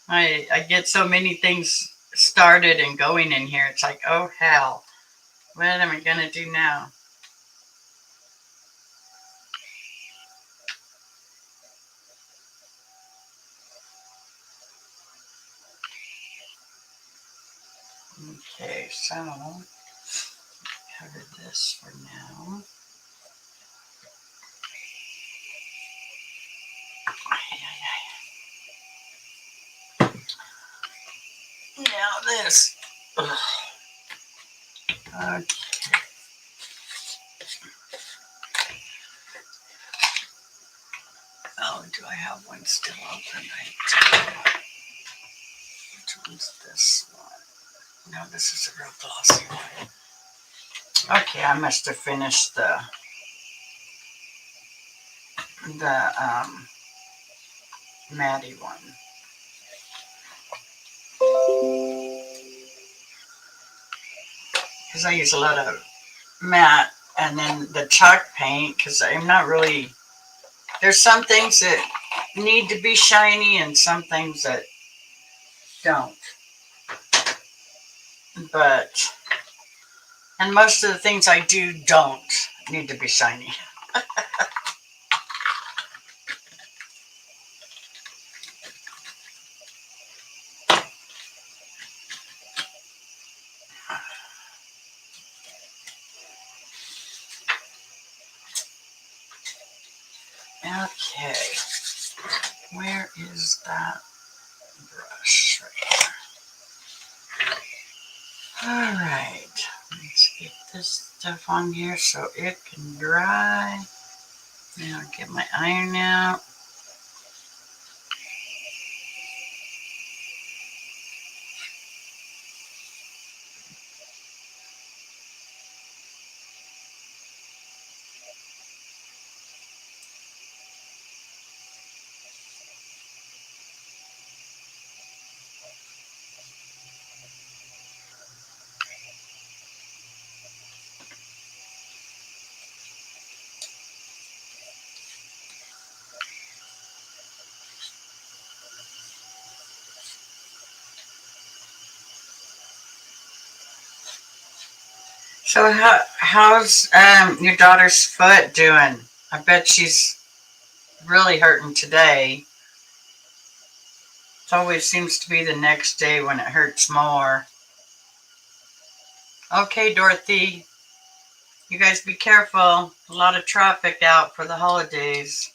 I get so many things started and going in here. It's like, oh hell, what am I gonna do now? Okay, so cover this for now. Now this. Ugh. Okay. Oh, do I have one still open? I do. Which one's this one? No, this is a real glossy one. Okay, I must have finished the Maddie one. Because I use a lot of matte and then the chalk paint because I'm not really, there's some things that need to be shiny and some things that don't. But, and most of the things I do don't need to be shiny. Okay, where is that brush? Right here. All right, let's get this stuff on here so it can dry. Now get my iron out. So how's your daughter's foot doing? I bet she's really hurting today. It always seems to be the next day when it hurts more. Okay, Dorothy, you guys be careful. A lot of traffic out for the holidays.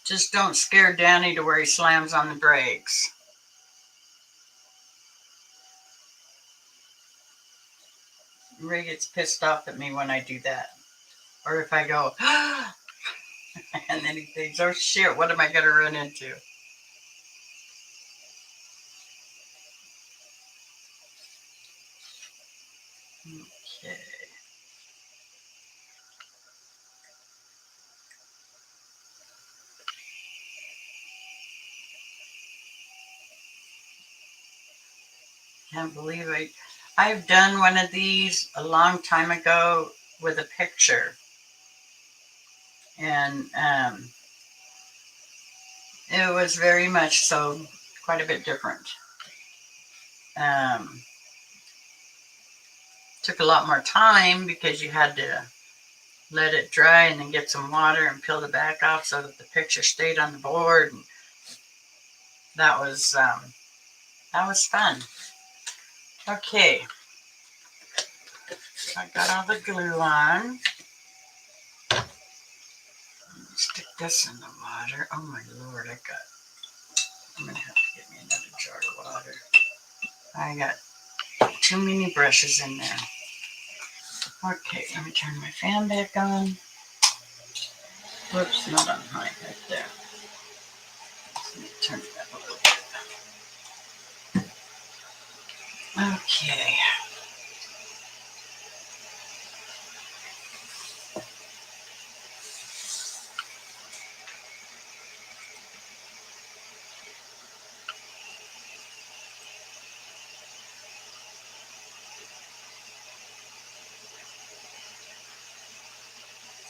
Just don't scare Danny to where he slams on the brakes. Ray gets pissed off at me when I do that. Or if I go, and then he thinks, oh shit, what am I going to run into? Okay. Can't believe I've done one of these a long time ago with a picture. And it was very much so quite a bit different. Took a lot more time because you had to let it dry and then get some water and peel the back off so that the picture stayed on the board. And that was fun. Okay, so I got all the glue on. Stick this in the water. Oh my lord, I'm gonna have to get me another jar of water. I got too many brushes in there. Okay, let me turn my fan back on. Whoops, not on high right there. Let me turn it up a little bit. Okay.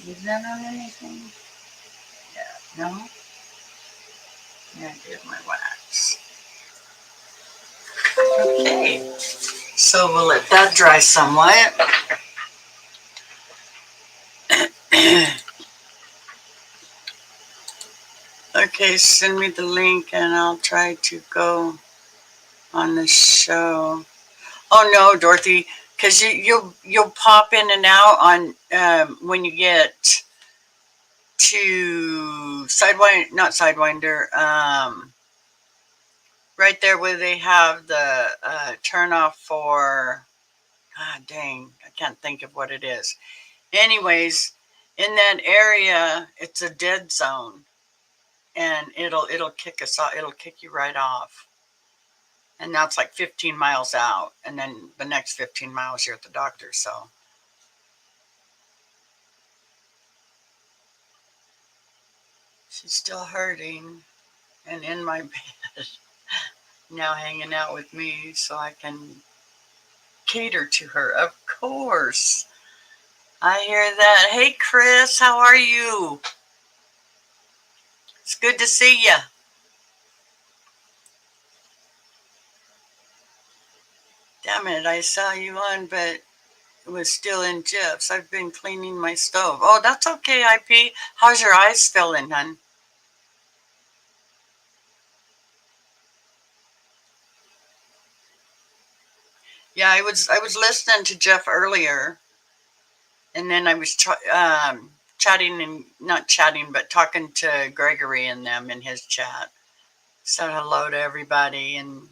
Is that on anything? Yeah, no? Yeah, I did my wax. Okay, so we'll let that dry somewhat. Okay, send me the link and I'll try to go on the show. Oh no, Dorothy, because you'll pop in and out on when you get to Sidewinder, not Sidewinder, right there where they have the turn off for. God dang, I can't think of what it is. Anyways, in that area, it's a dead zone, and it'll kick us off. It'll kick you right off, and that's like 15 miles out, and then the next 15 miles you're at the doctor. So she's still hurting, and in my bed now, hanging out with me, so I can cater to her. Of course, I hear that. Hey, Chris, how are you? It's good to see you. Damn it, I saw you on, but it was still in Jeff's. I've been cleaning my stove. Oh, that's okay, IP. How's your eyes feeling, hon? Yeah, I was listening to Jeff earlier, and then I was chatting and not chatting, but talking to Gregory and them in his chat. Said hello to everybody and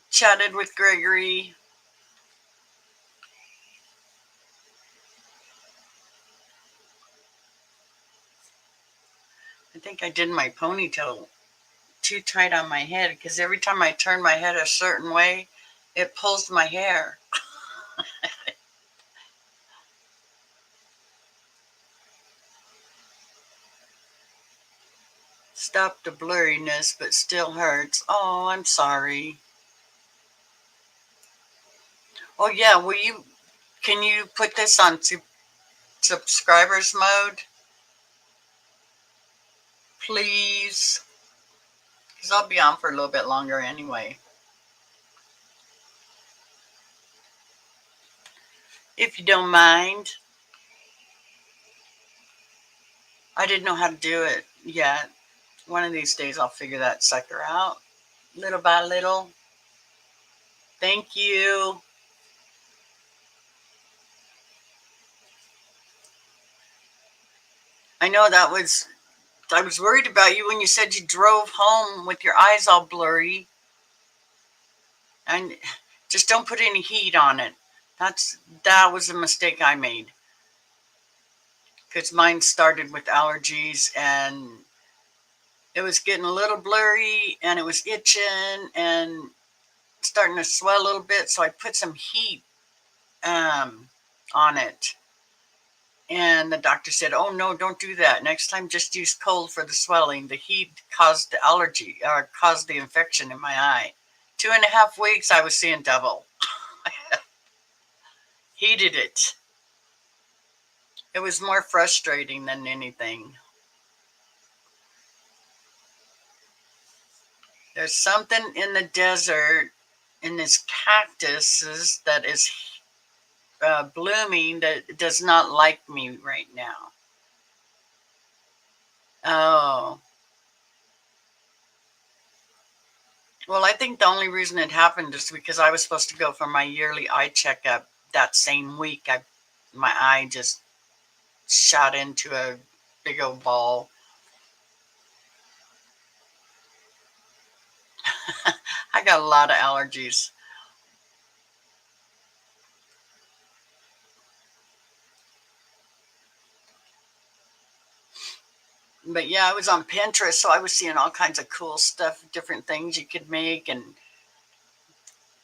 chatted with Gregory. I think I did my ponytail too tight on my head because every time I turn my head a certain way, it pulls my hair. Stop the blurriness, but still hurts. Oh, I'm sorry. Oh yeah, can you put this on subscribers mode, please? Because I'll be on for a little bit longer anyway. If you don't mind. I didn't know how to do it yet. One of these days I'll figure that sucker out. Little by little. Thank you. I know I was worried about you when you said you drove home with your eyes all blurry. And just don't put any heat on it. That was a mistake I made. Because mine started with allergies and it was getting a little blurry and it was itching and starting to swell a little bit. So I put some heat on it. And the doctor said, "Oh, no, don't do that. Next time, just use cold for the swelling. The heat caused the allergy or caused the infection in my eye." 2.5 weeks, I was seeing double. Heated it. It was more frustrating than anything. There's something in the desert, in this cactus that is blooming that does not like me right now. Oh. Well, I think the only reason it happened is because I was supposed to go for my yearly eye checkup that same week. My eye just shot into a big old ball. I got a lot of allergies. But yeah, I was on Pinterest, so I was seeing all kinds of cool stuff, different things you could make, and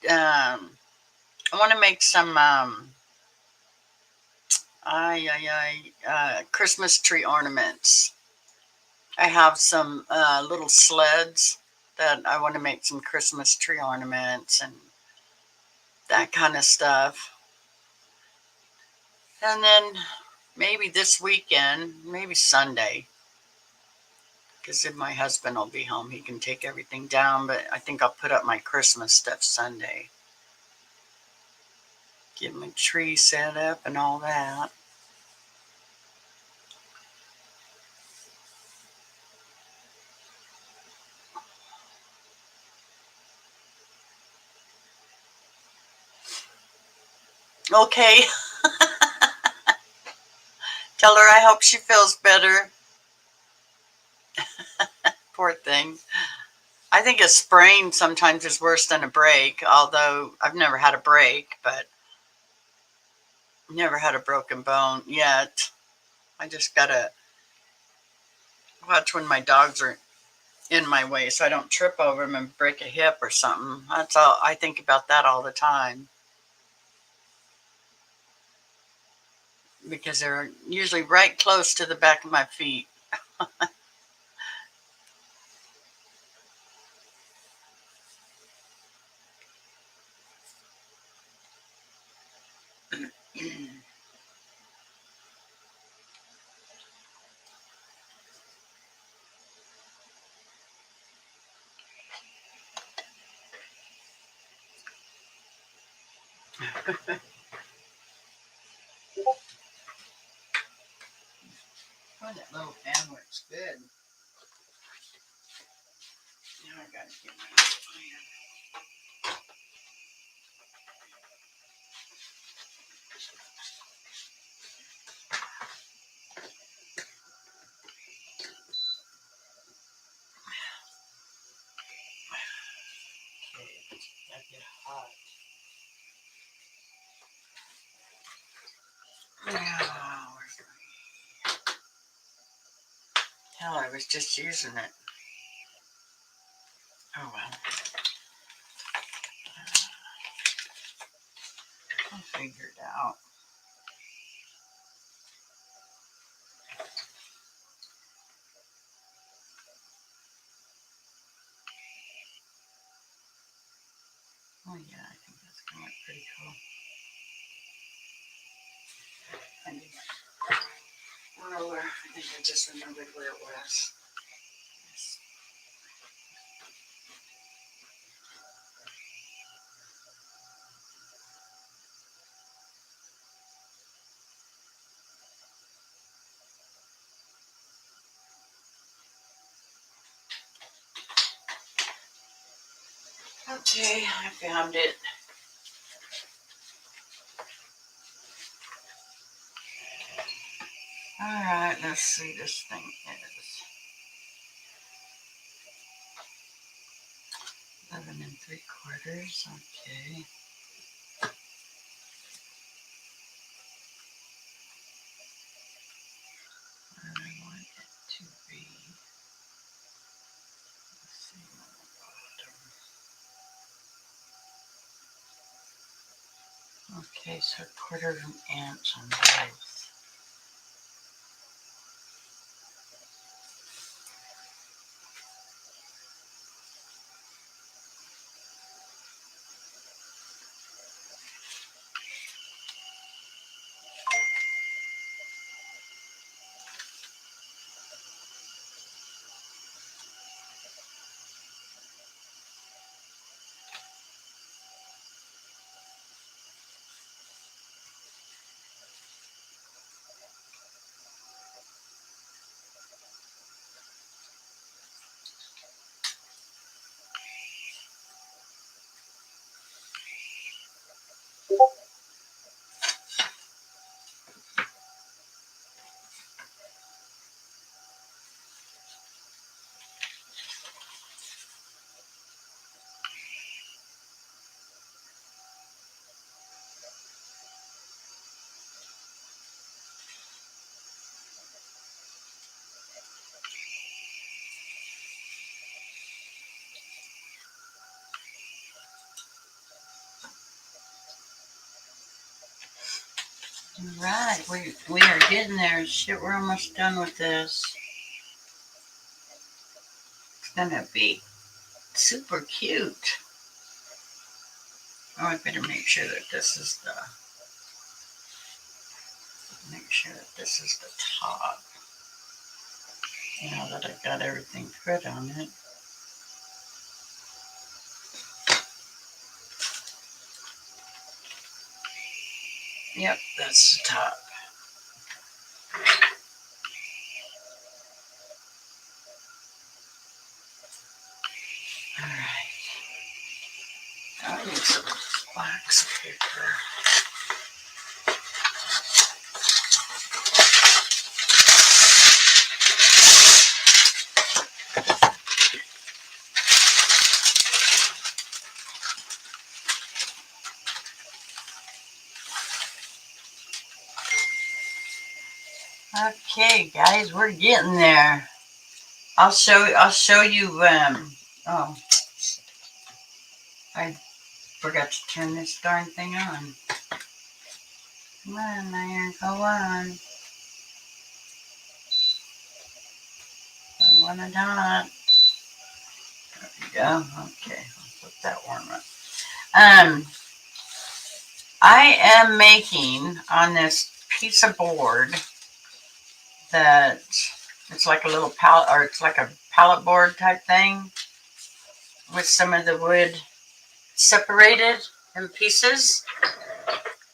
I want to make some Christmas tree ornaments. I have some little sleds that I want to make some Christmas tree ornaments and that kind of stuff. And then maybe this weekend, maybe Sunday, because if my husband will be home, he can take everything down. But I think I'll put up my Christmas stuff Sunday. Get my tree set up and all that. Okay. Tell her I hope she feels better. Poor thing. I think a sprain sometimes is worse than a break, although I've never had a break, but never had a broken bone yet. I just gotta watch when my dogs are in my way so I don't trip over them and break a hip or something. That's all. I think about that all the time because they're usually right close to the back of my feet. Oh, that little pan works good. Now I gotta get my pan. Okay, that get hot. Now, hell, I was just using it. Oh well, I'll figure it out. Oh yeah, I think that's gonna look pretty cool. I need my ruler. I think I just remembered where it was. Yes. Okay, I found it. Alright, let's see, this thing is 11 3/4. Okay. I want it to be, let's see, on the bottom. Okay, so 1/4 inch on both. Alright, we are getting there. Shit, we're almost done with this. It's gonna be super cute. Oh, I better make sure that this is the top. Now that I've got everything put on it. Yep, that's the top. Alright. I need some wax paper. Okay, guys, we're getting there. I'll show you. Oh, I forgot to turn this darn thing on. Come on, iron, go on. I want a dot. There we go. Okay, I'll put that one right. I am making on this piece of board that it's like a little pallet, or it's like a pallet board type thing with some of the wood separated in pieces.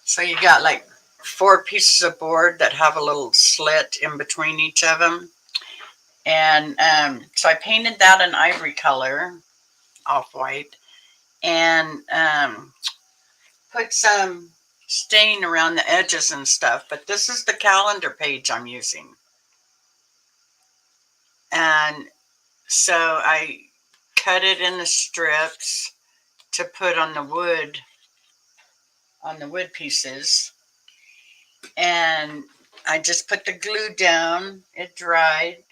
So you got like 4 pieces of board that have a little slit in between each of them. And so I painted that an ivory color, off-white, and put some stain around the edges and stuff. But this is the calendar page I'm using. And so I cut it in the strips to put on the wood pieces. And I just put the glue down, it dried.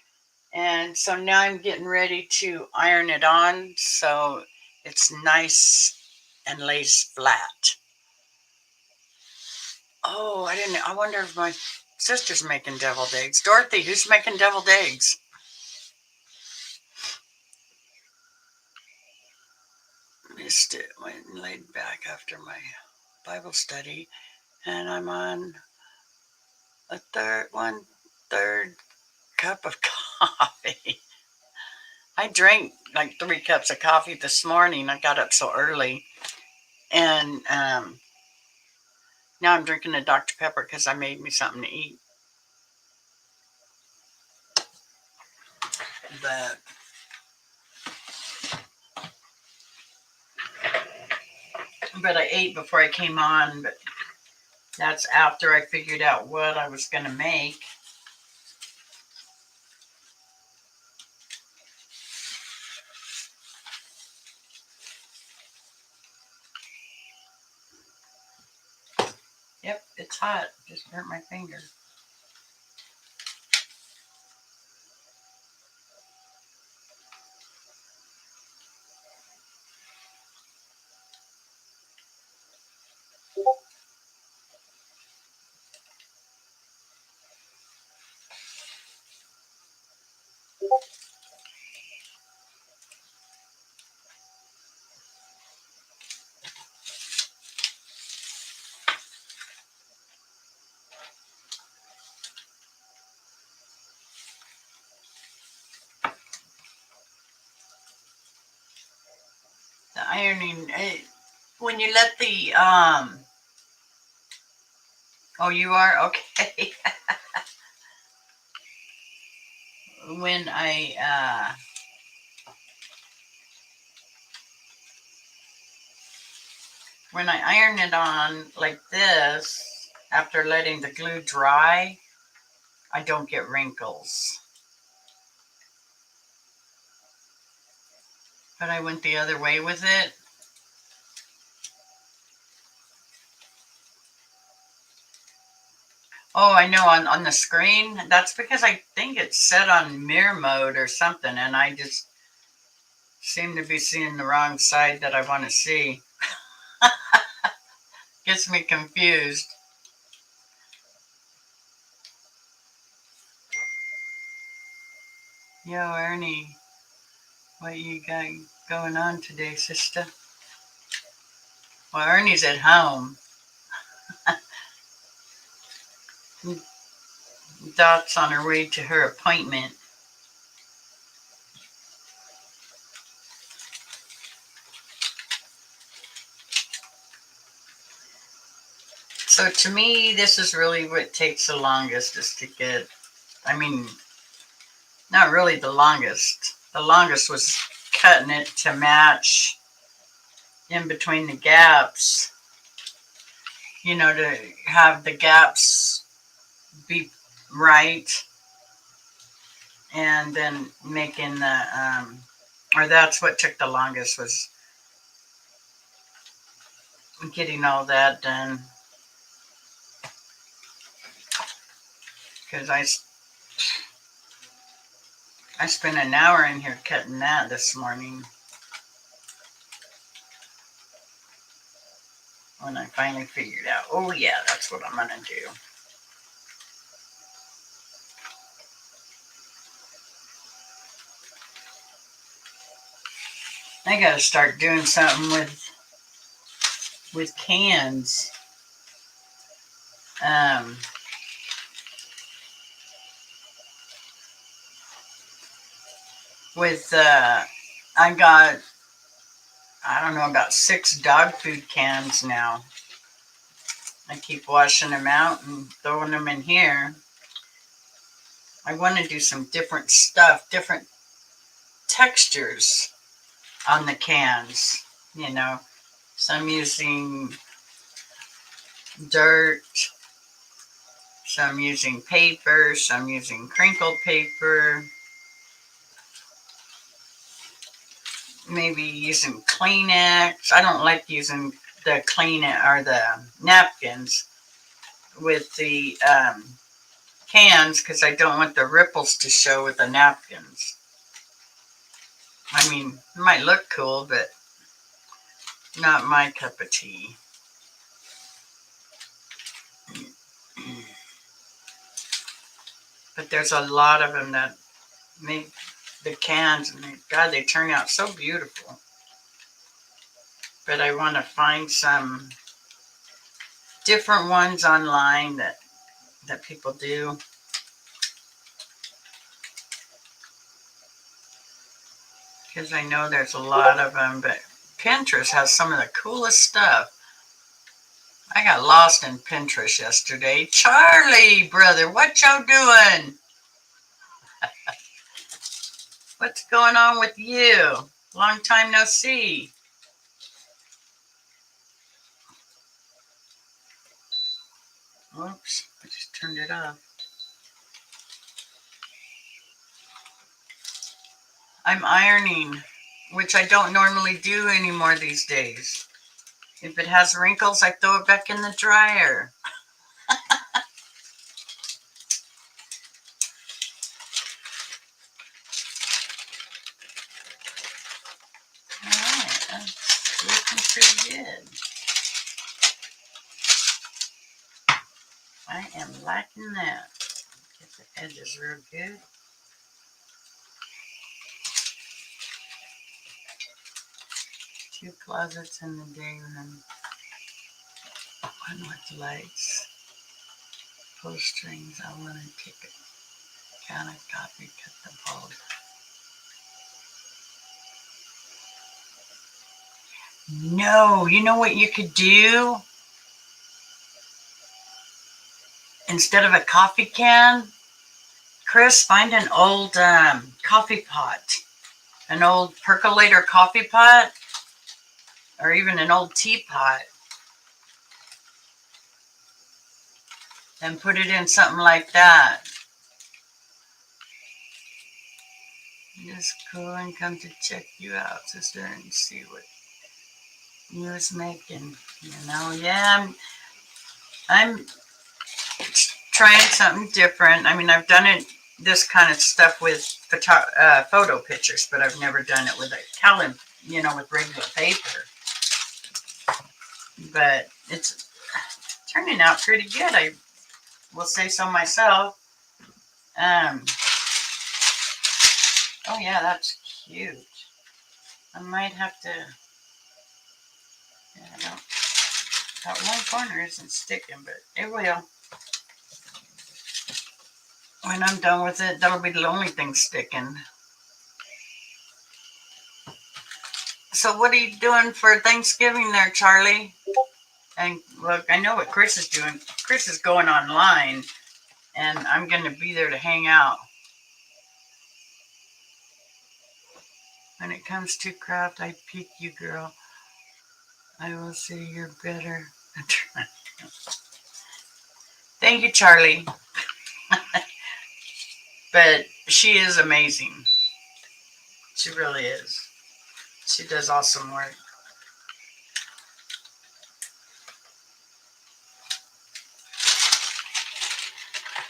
And so now I'm getting ready to iron it on so it's nice and lays flat. Oh, I wonder if my sister's making deviled eggs. Dorothy, who's making deviled eggs? Missed it. Went and laid back after my Bible study, and I'm on a third cup of coffee. I drank like 3 cups of coffee this morning. I got up so early, and now I'm drinking a Dr. Pepper because I made me something to eat. But I ate before I came on, but that's after I figured out what I was going to make. Yep, it's hot. Just hurt my finger. The ironing, when you let the, oh, you are? Okay. when when I iron it on like this, after letting the glue dry, I don't get wrinkles. But I went the other way with it. Oh, I know, on the screen. That's because I think it's set on mirror mode or something, and I just seem to be seeing the wrong side that I want to see. Gets me confused. Yo, Ernie, what you got going on today, sister? Well, Ernie's at home. Dot's on her way to her appointment. So to me, this is really what takes the longest, is to get, I mean, not really the longest. The longest was cutting it to match in between the gaps, you know, to have the gaps be right, and then making the, or that's what took the longest, was getting all that done. Because I spent an hour in here cutting that this morning when I finally figured out, oh yeah, that's what I'm gonna do. I gotta start doing something with cans. I got, I don't know, about 6 dog food cans now. I keep washing them out and throwing them in here. I want to do some different stuff, different textures on the cans, you know. Some using dirt, some using paper, some using crinkled paper, maybe using Kleenex. I don't like using the Kleenex or the napkins with the cans, because I don't want the ripples to show with the napkins. I mean, it might look cool, but not my cup of tea. But there's a lot of them that make the cans, and God, they turn out so beautiful. But I want to find some different ones online that people do. Because I know there's a lot of them, but Pinterest has some of the coolest stuff. I got lost in Pinterest yesterday. Charlie, brother, what y'all doing? What's going on with you? Long time no see. Oops, I just turned it off. I'm ironing, which I don't normally do anymore these days. If it has wrinkles, I throw it back in the dryer. That's looking pretty good. I am liking that. Get the edges real good. Two closets in the day room. One with lights. Pull strings. I want to take a can of coffee, cut the bulb. No, you know what you could do? Instead of a coffee can, Chris, find an old coffee pot, an old percolator coffee pot, or even an old teapot, and put it in something like that. Just cool and come to check you out, sister, and see what you was making. You know, yeah, I'm trying something different. I mean, I've done this kind of stuff with photo pictures, but I've never done it with a calendar, with regular paper. But it's turning out pretty good. I will say so myself. Oh yeah, that's cute. I might have to. Yeah, I don't. That one corner isn't sticking, but it will. When I'm done with it, that'll be the only thing sticking. So what are you doing for Thanksgiving there, Charlie? And look, I know what Chris is doing. Chris is going online, and I'm going to be there to hang out. When it comes to craft, I pick you, girl. I will say you're better. Thank you, Charlie. But she is amazing. She really is. She does awesome work.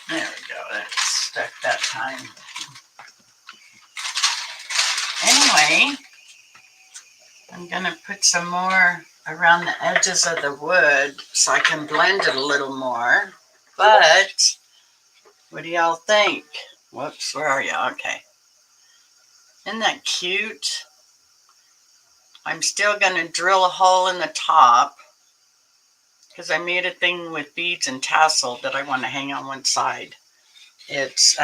There we go. That's stuck that time. Anyway, I'm going to put some more around the edges of the wood so I can blend it a little more. But what do y'all think? Whoops, where are you? Okay. Isn't that cute? I'm still going to drill a hole in the top because I made a thing with beads and tassel that I want to hang on one side. It's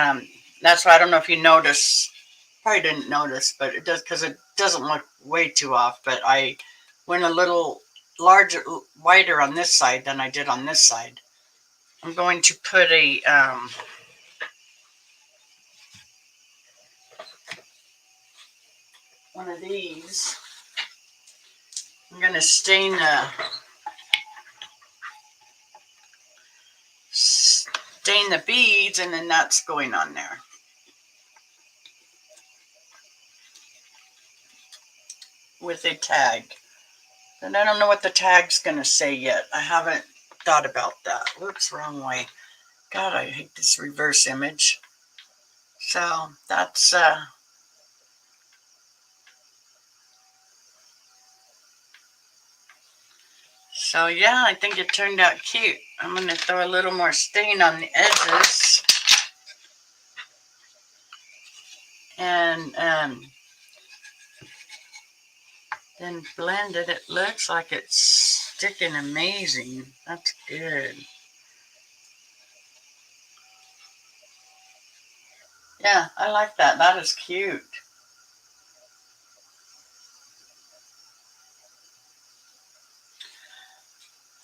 that's why I don't know if you notice. Probably didn't notice, but it does because it doesn't look way too off. But I went a little larger, wider on this side than I did on this side. I'm going to put a one of these. I'm going to stain the beads, and then that's going on there. With a tag. And I don't know what the tag's going to say yet. I haven't thought about that. Whoops, wrong way. God, I hate this reverse image. So that's so yeah, I think it turned out cute. I'm going to throw a little more stain on the edges. And then blend it. It looks like it's sticking amazing. That's good. Yeah, I like that. That is cute.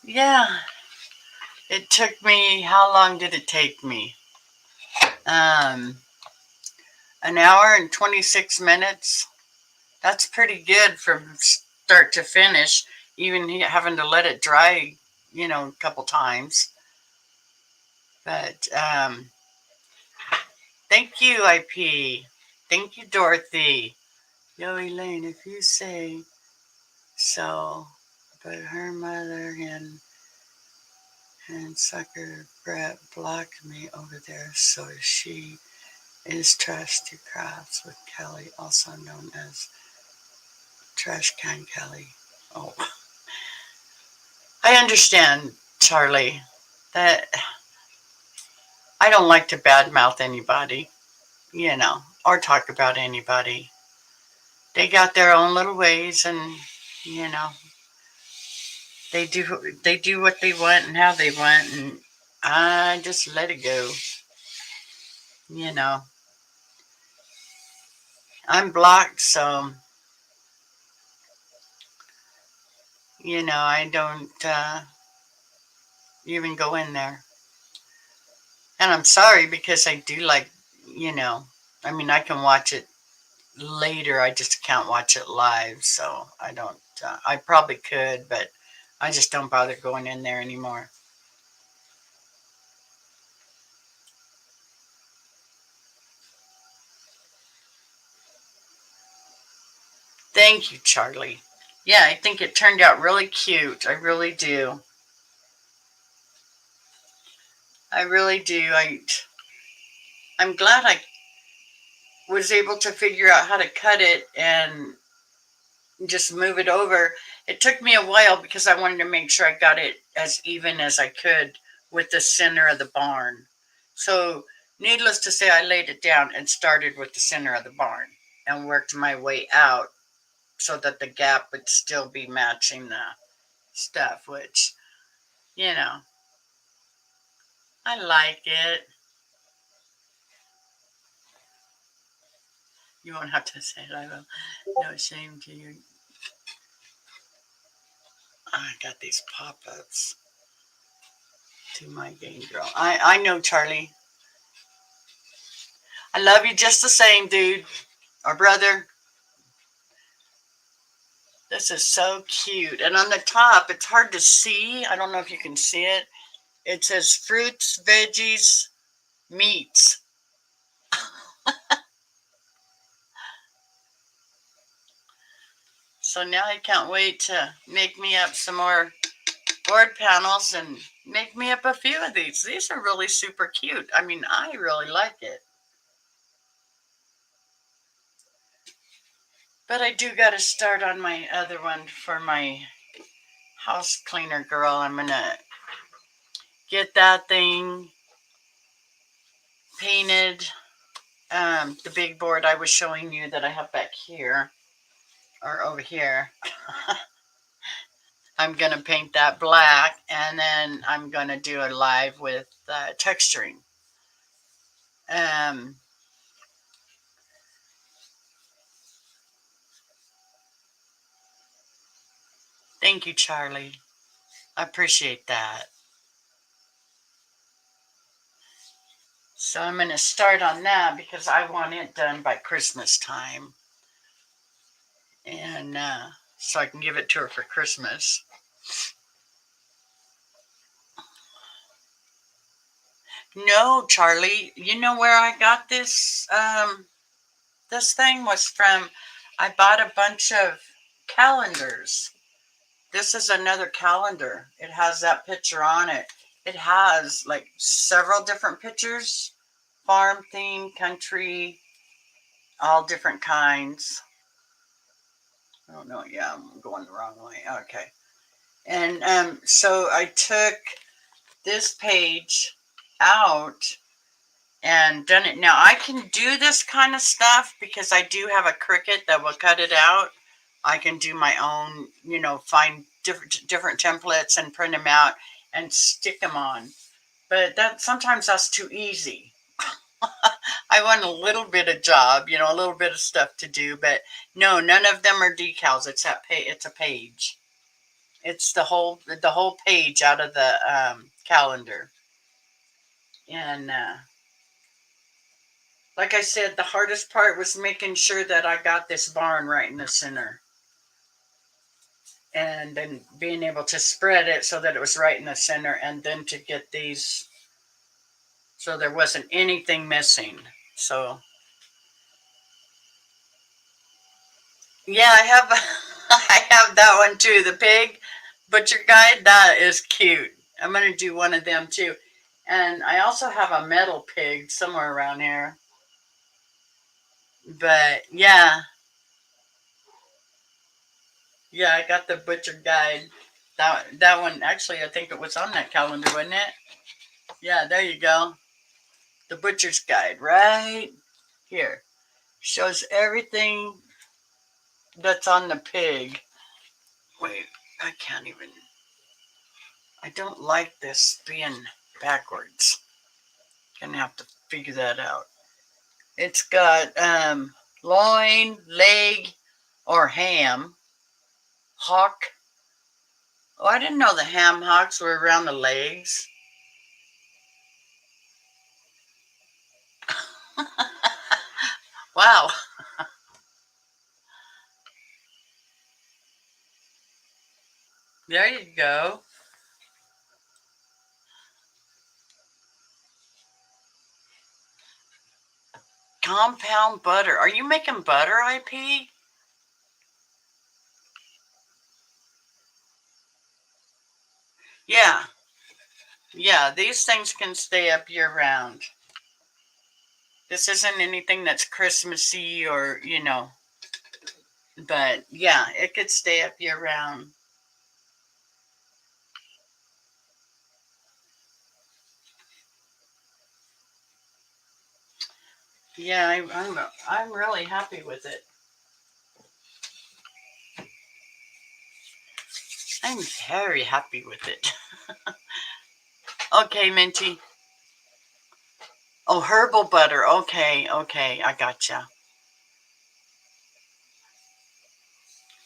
Yeah. It took me, how long did it take me? An hour and 26 minutes. That's pretty good from start to finish, even having to let it dry, a couple times. But thank you, IP. Thank you, Dorothy. Yo, Elaine, if you say so, but her mother and sucker Brett blocked me over there, so she is Trusty Crafts with Kelly, also known as Trash can Kelly. Oh, I understand, Charlie, that I don't like to badmouth anybody, or talk about anybody. They got their own little ways, and you know, they do what they want and how they want, and I just let it go. You know, I'm blocked, so I don't even go in there. And I'm sorry because I do like, you know, I mean, I can watch it later. I just can't watch it live, so I don't. I probably could, but I just don't bother going in there anymore. Thank you, Charlie. Yeah, I think it turned out really cute. I really do. I really do. I'm glad I was able to figure out how to cut it and just move it over. It took me a while because I wanted to make sure I got it as even as I could with the center of the barn. So, needless to say, I laid it down and started with the center of the barn and worked my way out so that the gap would still be matching the stuff, which, you know, I like it. You won't have to say it, I will. No shame to you. I got these pop-ups to my game girl. I know, Charlie. I love you just the same, dude. Or brother. This is so cute. And on the top, it's hard to see. I don't know if you can see it. It says fruits, veggies, meats. So now I can't wait to make me up some more board panels and make me up a few of these. These are really super cute. I mean, I really like it. But I do got to start on my other one for my house cleaner girl. I'm going to get that thing painted. The big board I was showing you that I have back here or over here. I'm going to paint that black, and then I'm going to do a live with texturing. Um, Thank you, Charlie. I appreciate that. So I'm going to start on that because I want it done by Christmas time. And so I can give it to her for Christmas. No, Charlie, you know where I got this? This thing was from, I bought a bunch of calendars. This is another calendar. It has that picture on it. It has like several different pictures, farm theme, country, all different kinds. Oh no, yeah, I'm going the wrong way. Okay. And so I took this page out and done it. Now I can do this kind of stuff because I do have a Cricut that will cut it out. I can do my own, find different templates and print them out and stick them on. But sometimes that's too easy. I want a little bit of job, a little bit of stuff to do, but no, none of them are decals. It's a page. It's the whole page out of the calendar. And like I said, the hardest part was making sure that I got this barn right in the center. And then being able to spread it so that it was right in the center, and then to get these so there wasn't anything missing. So yeah, I have I have that one too. The pig butcher guide, that is cute. I'm gonna do one of them too. And I also have a metal pig somewhere around here. But yeah, Yeah, I got the butcher guide. That one, actually, I think it was on that calendar, wasn't it? Yeah, there you go. The butcher's guide, right here. Shows everything that's on the pig. Wait, I can't even. I don't like this being backwards. Gonna have to figure that out. It's got loin, leg, or ham, hock. Oh, I didn't know the ham hocks were around the legs. Wow. There you go. Compound butter. Are you making butter, IP? Yeah. Yeah, these things can stay up year round. This isn't anything that's Christmassy or. But yeah, it could stay up year round. Yeah, I'm really happy with it. I'm very happy with it. Okay, Minty. Oh, herbal butter. Okay, okay, I gotcha.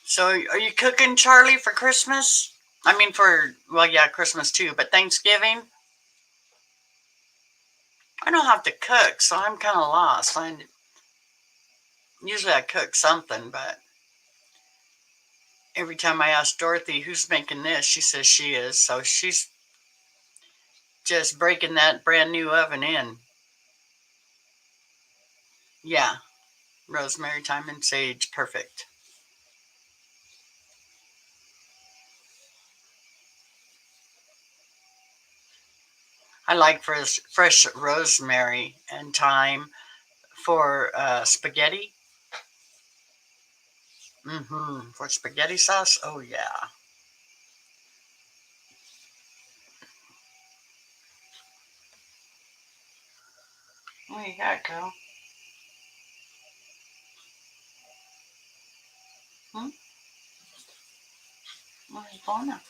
So, are you cooking, Charlie, for Christmas? I mean, well, yeah, Christmas too, but Thanksgiving? I don't have to cook, so I'm kind of lost. Usually I cook something, but every time I ask Dorothy who's making this, she says she is. So she's just breaking that brand new oven in. Yeah, rosemary, thyme, and sage. Perfect. I like fresh rosemary and thyme for spaghetti. For spaghetti sauce. Oh, yeah. There you got, girl. Hmm? What is going on?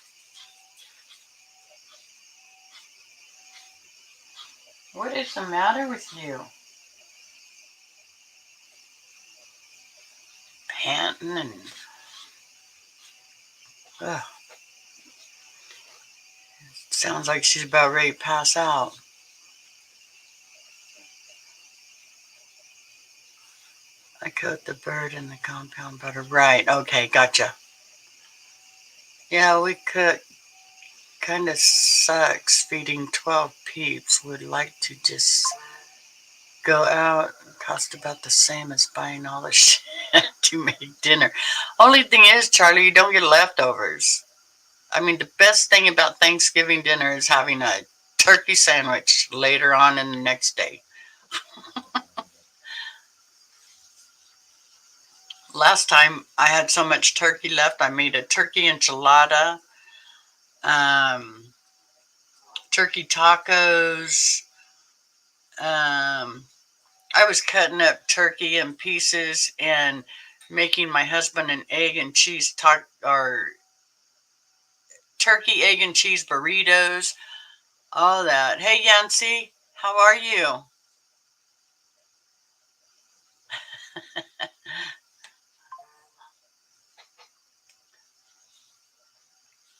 What is the matter with you? Panting and. Ugh, sounds like she's about ready to pass out. I coat the bird in the compound butter. Right. Okay. Gotcha. Yeah, we could. Kind of sucks feeding 12 peeps. Would like to just go out. Cost about the same as buying all the shit to make dinner. Only thing is, Charlie, you don't get leftovers. I mean, the best thing about Thanksgiving dinner is having a turkey sandwich later on in the next day. Last time I had so much turkey left, I made a turkey enchilada, um, turkey tacos. I was cutting up turkey in pieces and making my husband an egg and cheese or turkey, egg, and cheese burritos. All that. Hey, Yancy, how are you?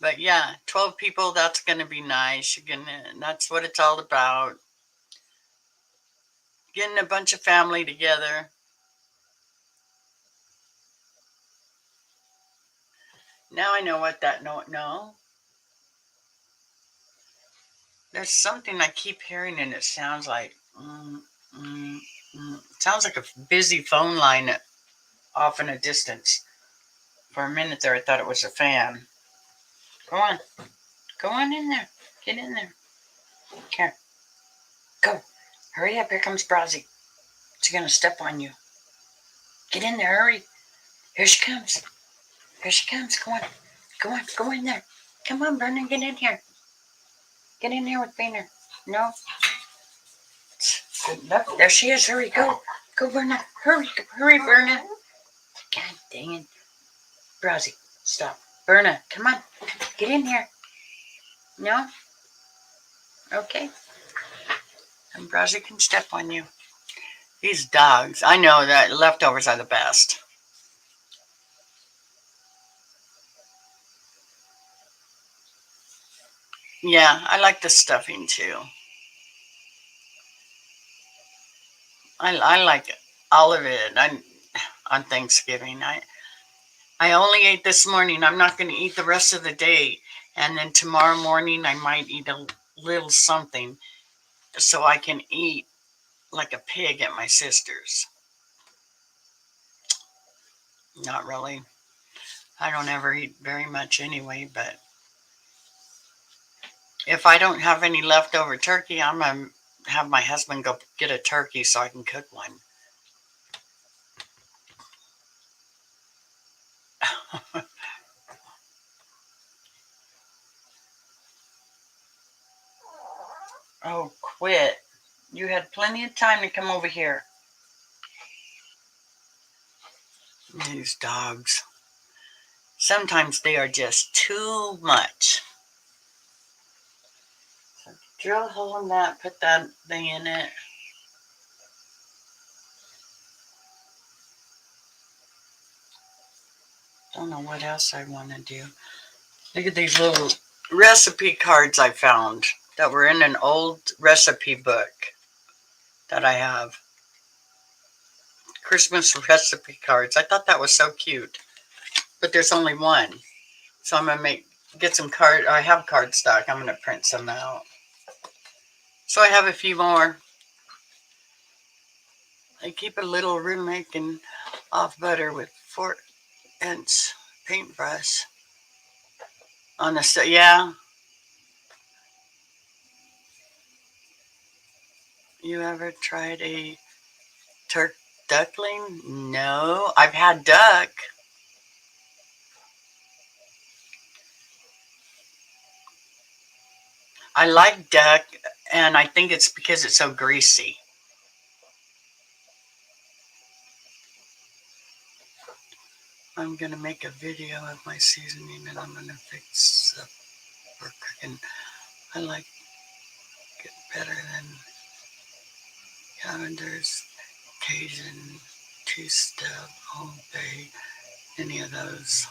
But yeah, 12 people, that's going to be nice. That's what it's all about. Getting a bunch of family together. Now I know what that no. There's something I keep hearing and it sounds like it sounds like a busy phone line off in a distance. For a minute there I thought it was a fan. Go on. Go on in there. Get in there. Here. Go. Hurry up. Here comes Brazzy. She's gonna step on you. Get in there, hurry. Here she comes. Here she comes. Go on. Go on. Go in there. Come on, Brennan. Get in here. Get in here with Boehner. No? Good luck. There she is. Hurry. Go. Go, Berna. Hurry. Hurry, Berna. God dang it. Brazzy, stop. Berna, come on. Get in here. No? Okay. And Brazzy can step on you. These dogs, I know that leftovers are the best. Yeah, I like the stuffing too. I like all of it. On Thanksgiving. I only ate this morning. I'm not going to eat the rest of the day. And then tomorrow morning, I might eat a little something so I can eat like a pig at my sister's. Not really. I don't ever eat very much anyway, but if I don't have any leftover turkey, I'm going to have my husband go get a turkey so I can cook one. Oh, quit. You had plenty of time to come over here. These dogs. Sometimes they are just too much. So drill a hole in that, put that thing in it. Don't know what else I want to do. Look at these little recipe cards I found that were in an old recipe book that I have. Christmas recipe cards. I thought that was so cute. But there's only one. So I'm going to get some card. I have cardstock. I'm going to print some out. So I have a few more. I keep a little room making off butter with 4-inch paintbrush on the set. Yeah. You ever tried a duckling? No. I've had duck. I like duck, and I think it's because it's so greasy. I'm going to make a video of my seasoning, and I'm going to fix up for cooking. I like it better than Cavender's, Cajun, two-step, Old Bay, any of those.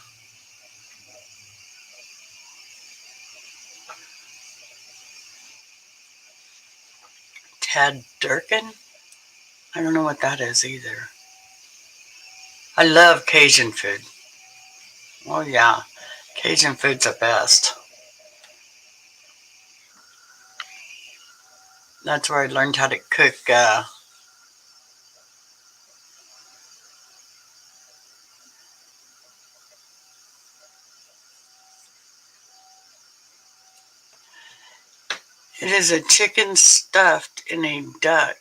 Tad Durkin? I don't know what that is either. I love Cajun food. Oh yeah, Cajun food's the best. That's where I learned how to cook. It is a chicken stuffed in a duck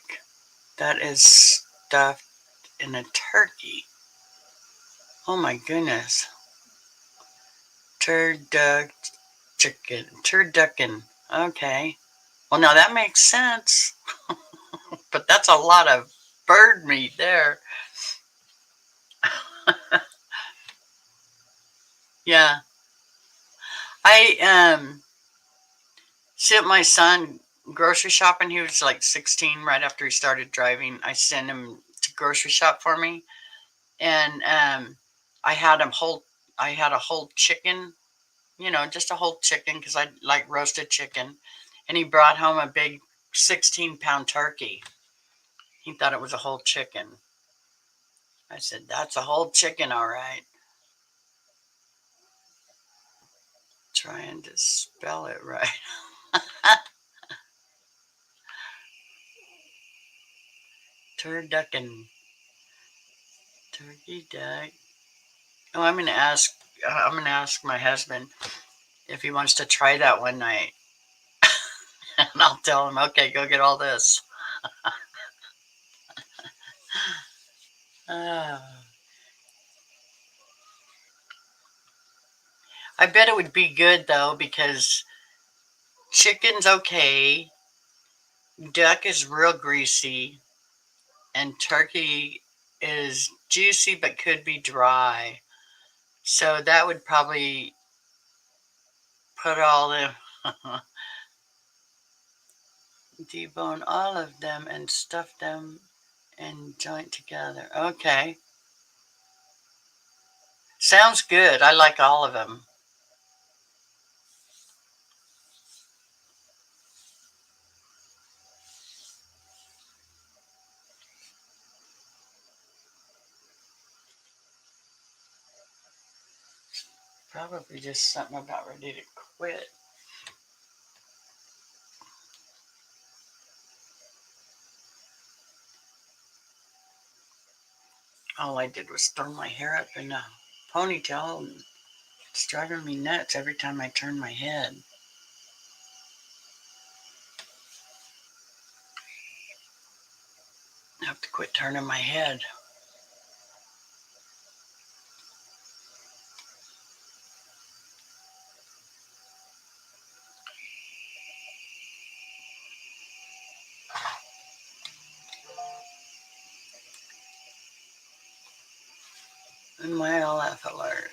that is stuffed in a turkey. Oh my goodness. Turducken. Turducken. Okay. Well, now that makes sense. But that's a lot of bird meat there. Yeah. I sent my son grocery shopping. He was like 16 right after he started driving. I sent him to grocery shop for me. And I had a whole chicken, just a whole chicken because I like roasted chicken. And he brought home a big 16-pound turkey. He thought it was a whole chicken. I said, that's a whole chicken, all right. Trying to spell it right. Turducken. Turkey duck. Oh, I'm gonna ask my husband if he wants to try that one night. And I'll tell him, okay, go get all this. Uh, I bet it would be good though, because chicken's okay, duck is real greasy, and turkey is juicy but could be dry. So that would probably put all the debone all of them and stuff them and joint together. Okay. Sounds good. I like all of them. Probably just something about ready to quit. All I did was throw my hair up in a ponytail, and it's driving me nuts every time I turn my head. I have to quit turning my head. My LF alert.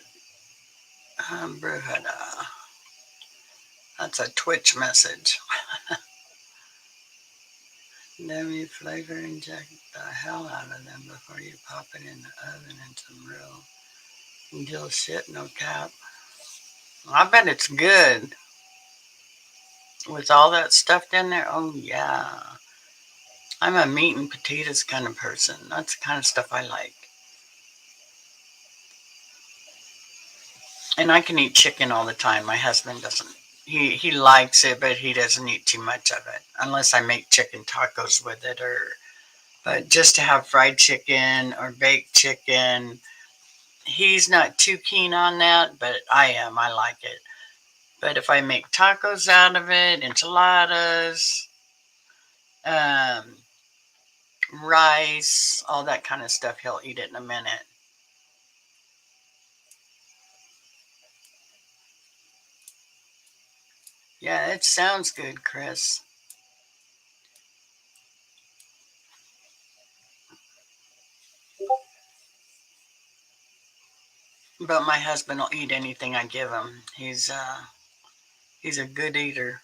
Bruhada. That's a Twitch message. Then you flavor inject the hell out of them before you pop it in the oven in some real shit, no cap. I bet it's good. With all that stuffed in there, oh yeah. I'm a meat and potatoes kind of person. That's the kind of stuff I like. And I can eat chicken all the time. My husband doesn't. He likes it, but he doesn't eat too much of it unless I make chicken tacos with it, or but just to have fried chicken or baked chicken, he's not too keen on that, but I am. I like it. But if I make tacos out of it, enchiladas, um, rice, all that kind of stuff, he'll eat it in a minute. Yeah, it sounds good, Chris. But my husband will eat anything I give him. He's a good eater.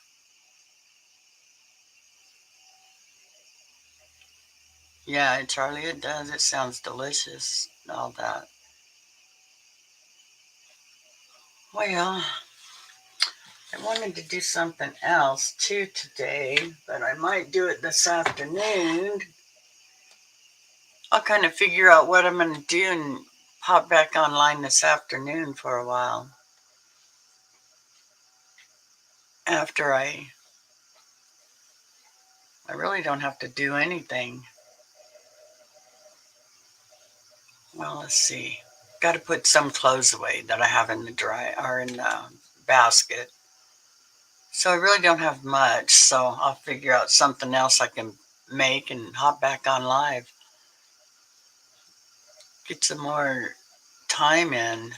Yeah, Charlie, it does. It sounds delicious. All that. Well, I wanted to do something else too today, but I might do it this afternoon. I'll kind of figure out what I'm going to do and pop back online this afternoon for a while. After I really don't have to do anything. Well, let's see. Got to put some clothes away that I have in the dry or in the basket. So I really don't have much. So I'll figure out something else I can make and hop back on live. Get some more time in.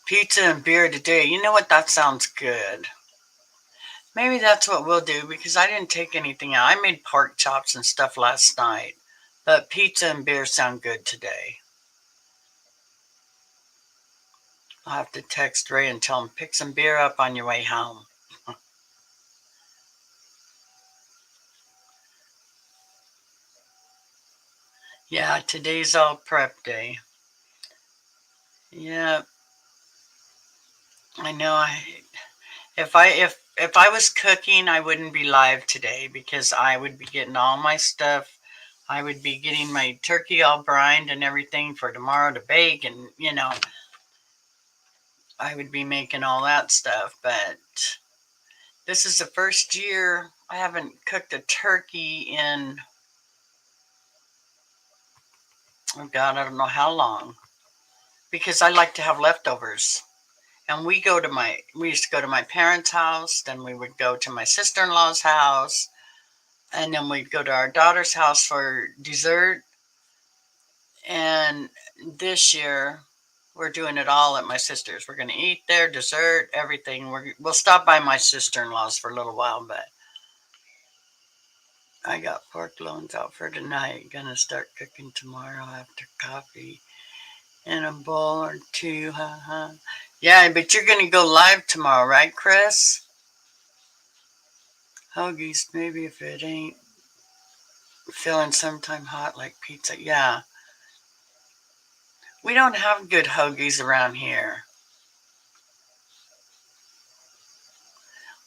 Pizza and beer today. You know what? That sounds good. Maybe that's what we'll do, because I didn't take anything out. I made pork chops and stuff last night. But pizza and beer sound good today. I'll have to text Ray and tell him, pick some beer up on your way home. Yeah, today's all prep day. Yeah, I know. If I was cooking, I wouldn't be live today, because I would be getting all my stuff. I would be getting my turkey all brined and everything for tomorrow to bake, and I would be making all that stuff. But this is the first year I haven't cooked a turkey in, oh God, I don't know how long, because I like to have leftovers. And we used to go to my parents' house, then we would go to my sister-in-law's house, and then we'd go to our daughter's house for dessert. And this year We're doing it all at my sister's. We're going to eat there, dessert, everything. We'll stop by my sister-in-law's for a little while, but I got pork loins out for tonight. Gonna start cooking tomorrow after coffee in a bowl or two. Yeah, but you're gonna go live tomorrow, right, Chris? Hoagies, maybe if it ain't feeling sometime hot like pizza. Yeah. We don't have good hoagies around here.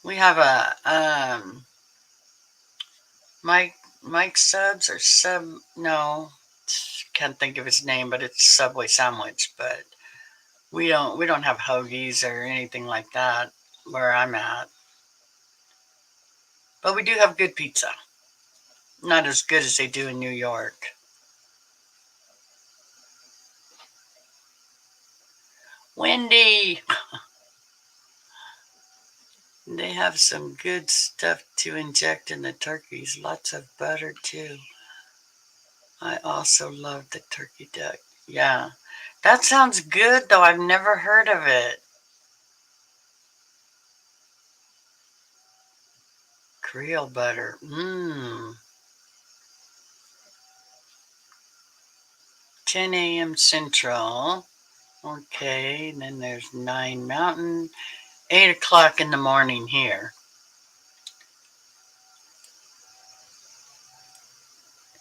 We have a Mike Subs or Sub, no, can't think of his name, but it's Subway sandwich, but we don't have hoagies or anything like that where I'm at. But we do have good pizza. Not as good as they do in New York. Wendy! They have some good stuff to inject in the turkeys. Lots of butter, too. I also love the turkey duck. Yeah. That sounds good, though. I've never heard of it. Creole butter. Mmm. 10 a.m. Central. Okay, and then there's 9 Mountain. 8 o'clock in the morning here.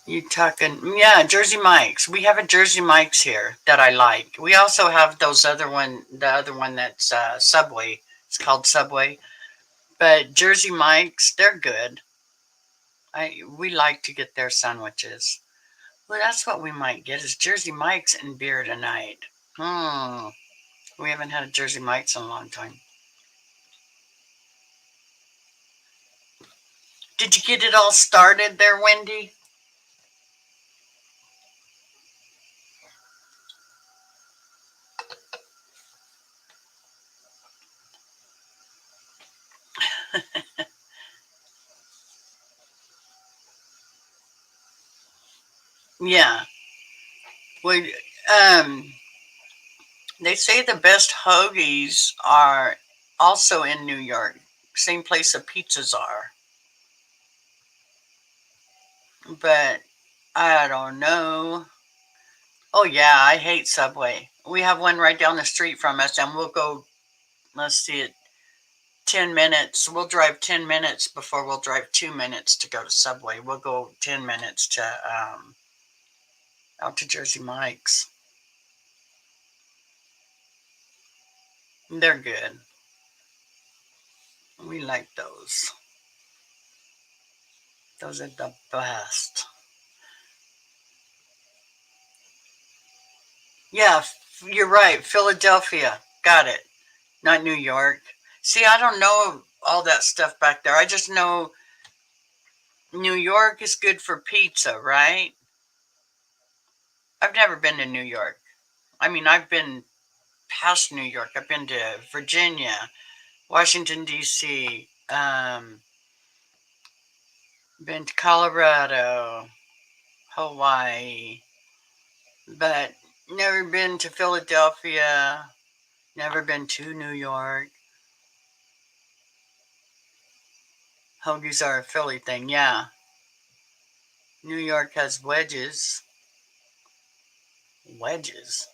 You talking? Yeah, Jersey Mike's. We have a Jersey Mike's here that I like. We also have the other one that's Subway. It's called Subway. But Jersey Mike's, they're good. We like to get their sandwiches. Well, that's what we might get is Jersey Mike's and beer tonight. We haven't had a Jersey Mike's in a long time. Did you get it all started there, Wendy? Yeah. Well, um, they say the best hoagies are also in New York. Same place the pizzas are. But I don't know. Oh, yeah, I hate Subway. We have one right down the street from us, and we'll go, let's see it, 10 minutes. We'll drive 10 minutes before we'll drive 2 minutes to go to Subway. We'll go 10 minutes to out to Jersey Mike's. They're good. We like those. Those are the best. Yeah, you're right. Philadelphia. Got it. Not New York. See, I don't know all that stuff back there. I just know New York is good for pizza, right? I've never been to New York. I mean, I've been past New York. I've been to Virginia, Washington, D.C., been to Colorado, Hawaii, but never been to Philadelphia, never been to New York. Hoagies are a Philly thing, yeah. New York has wedges. Wedges?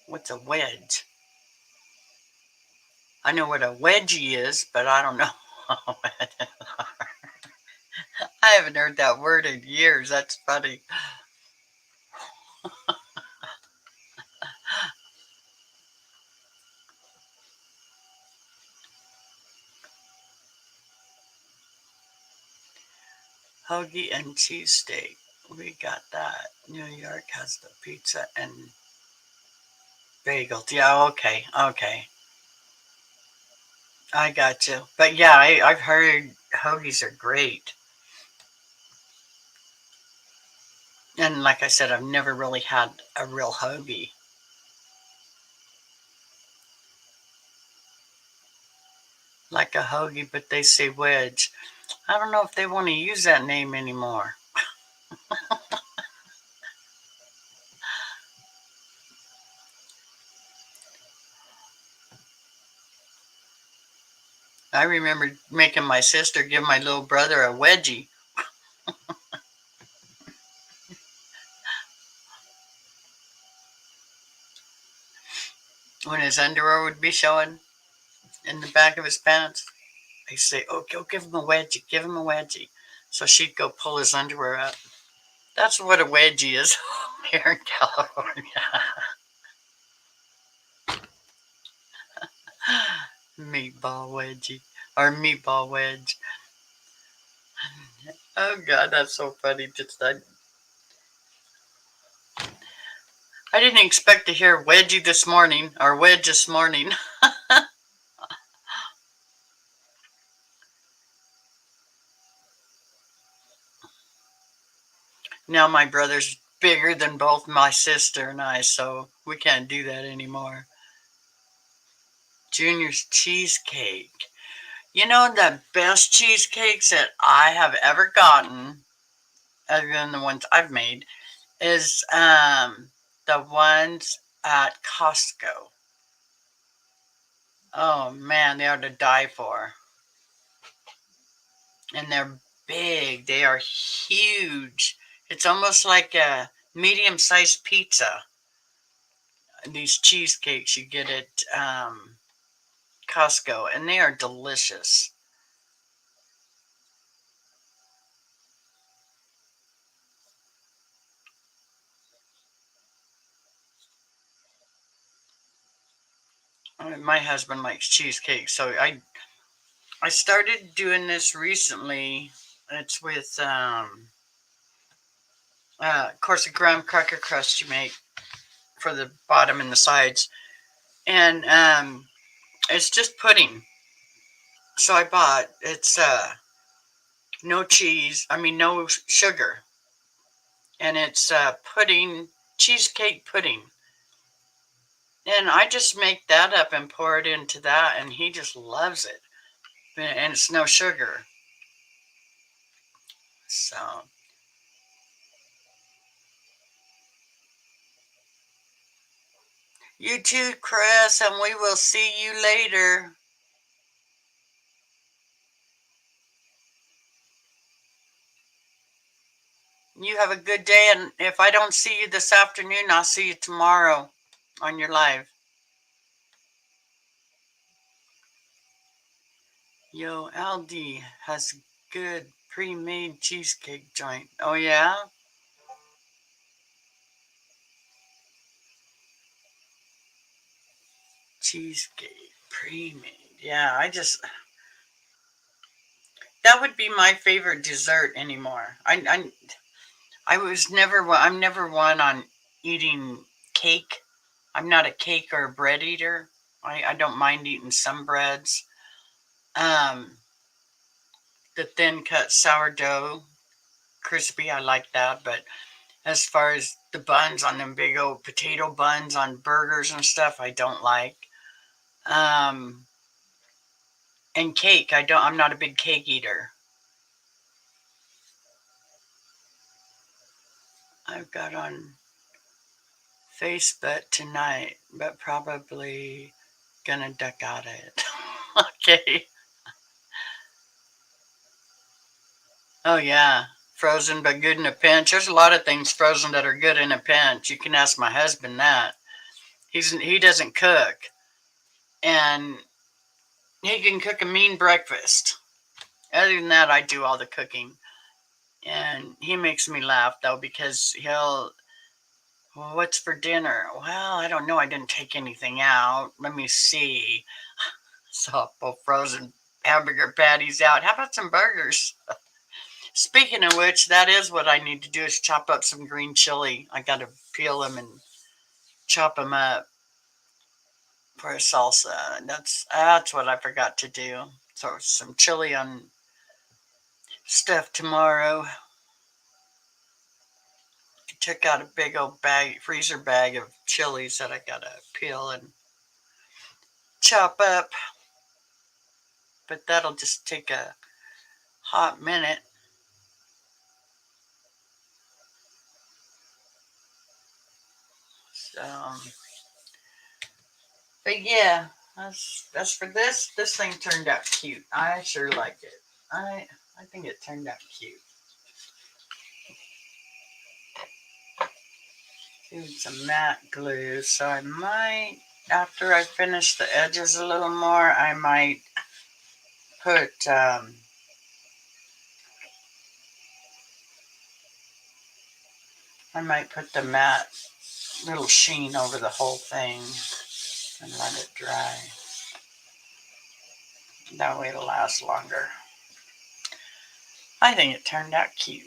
What's a wedge? I know what a wedgie is, but I don't know. I haven't heard that word in years. That's funny. Hoagie and cheesesteak. We got that. New York has the pizza and bagels. Yeah, okay, okay. I got you. But yeah, I've heard hoagies are great. And like I said, I've never really had a real hoagie. Like a hoagie, but they say wedge. I don't know if they want to use that name anymore. I remember making my sister give my little brother a wedgie. When his underwear would be showing in the back of his pants, I'd say, "Oh, go give him a wedgie, give him a wedgie." So she'd go pull his underwear up. That's what a wedgie is here in California. Meatball wedgie or meatball wedge. Oh God, that's so funny. I didn't expect to hear wedgie this morning or wedge this morning. Now my brother's bigger than both my sister and I, so we can't do that anymore. Junior's cheesecake. You know, the best cheesecakes that I have ever gotten, other than the ones I've made, is the ones at Costco. Oh man, they are to die for. And they're big. They are huge. It's almost like a medium-sized pizza. These cheesecakes you get at Costco, and they are delicious. My husband likes cheesecake, so I started doing this recently. It's with of course, a graham cracker crust you make for the bottom and the sides, and it's just pudding. So I bought it's no cheese. I mean no sugar, and it's pudding, cheesecake pudding. And I just make that up and pour it into that, and he just loves it. And it's no sugar. So, you too, Chris, and we will see you later. You have a good day, and if I don't see you this afternoon, I'll see you tomorrow on your live. Yo, LD has good pre-made cheesecake joint. Oh, yeah? Cheesecake pre-made. Yeah, that would be my favorite dessert anymore. I was never, I'm never one on eating cake. I'm not a cake or a bread eater. I don't mind eating some breads. Um, the thin cut sourdough, crispy, I like that. But as far as the buns on them big old potato buns on burgers and stuff, I don't like. Um, and cake, I'm not a big cake eater. I've got on Facebook tonight, but probably gonna duck out of it. Okay. Oh yeah, frozen but good in a pinch. There's a lot of things frozen that are good in a pinch. You can ask my husband that. He doesn't cook, and he can cook a mean breakfast. Other than that, I do all the cooking, and he makes me laugh though because well, what's for dinner? Well, I don't know. I didn't take anything out. Let me see. So I'll pull frozen hamburger patties out. How about some burgers? Speaking of which, that is what I need to do is chop up some green chili. I got to peel them and chop them up for a salsa. That's what I forgot to do. So some chili on stuff tomorrow. I took out a big old freezer bag of chilies that I gotta peel and chop up. But that'll just take a hot minute. So, but yeah. As for this thing turned out cute. I sure like it. I think it turned out cute. Need some matte glue, so I might, after I finish the edges a little more, I might put the matte little sheen over the whole thing and let it dry. That way it'll last longer. I think it turned out cute.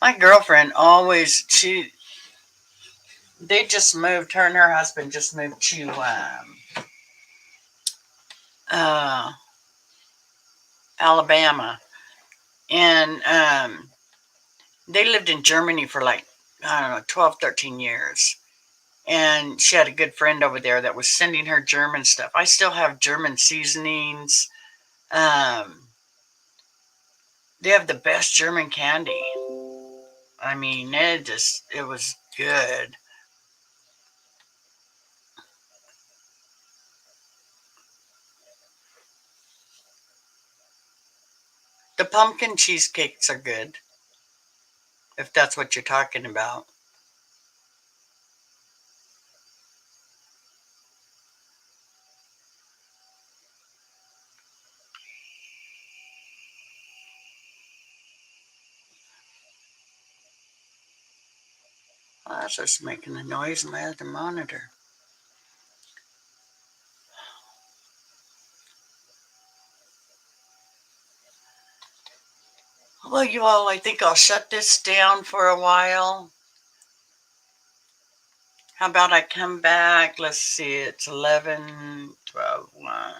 My girlfriend always, they just moved, her and her husband just moved to Alabama. And they lived in Germany for like, I don't know, 12, 13 years. And she had a good friend over there that was sending her German stuff. I still have German seasonings. They have the best German candy. I mean, it was good. The pumpkin cheesecakes are good, if that's what you're talking about. Oh, that's just making a noise in my other monitor. Well, you all, I think I'll shut this down for a while. How about I come back? Let's see, it's 11, 12, 1.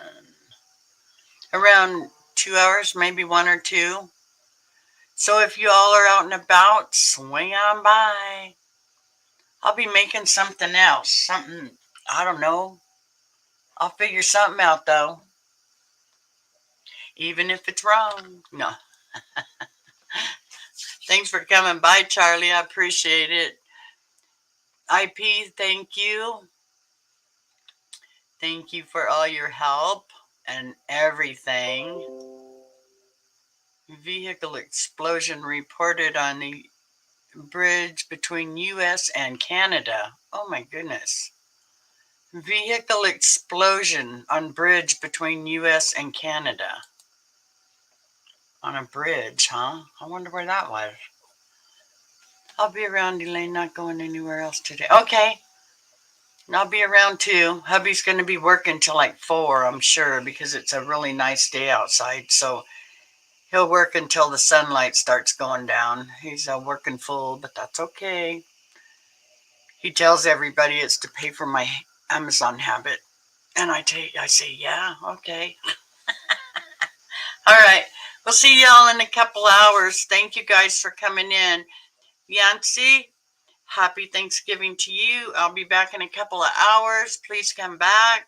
Around 2 hours, maybe 1 or 2. So if you all are out and about, swing on by. I'll be making something else. Something, I don't know. I'll figure something out, though. Even if it's wrong. No. Thanks for coming by, Charlie. I appreciate it. IP, thank you. Thank you for all your help and everything. Vehicle explosion reported on the bridge between U.S. and Canada. Oh my goodness. Vehicle explosion on bridge between U.S. and Canada. On a bridge, huh? I wonder where that was. I'll be around, Elaine, not going anywhere else today. Okay. And I'll be around too. Hubby's going to be working till like 4, I'm sure, because it's a really nice day outside. So he'll work until the sunlight starts going down. He's working full, but that's okay. He tells everybody it's to pay for my Amazon habit. And I say, yeah, okay. All right. We'll see y'all in a couple hours. Thank you guys for coming in. Yancy, happy Thanksgiving to you. I'll be back in a couple of hours. Please come back.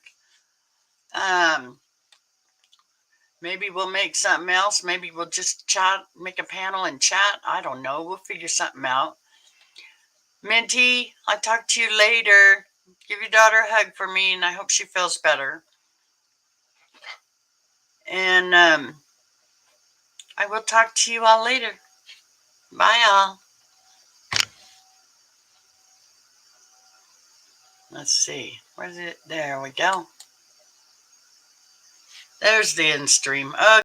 Maybe we'll make something else. Maybe we'll just chat, make a panel and chat. I don't know. We'll figure something out. Minty, I'll talk to you later. Give your daughter a hug for me, and I hope she feels better. And I will talk to you all later. Bye, all. Let's see. Where's it? There we go. There's the end stream. Okay.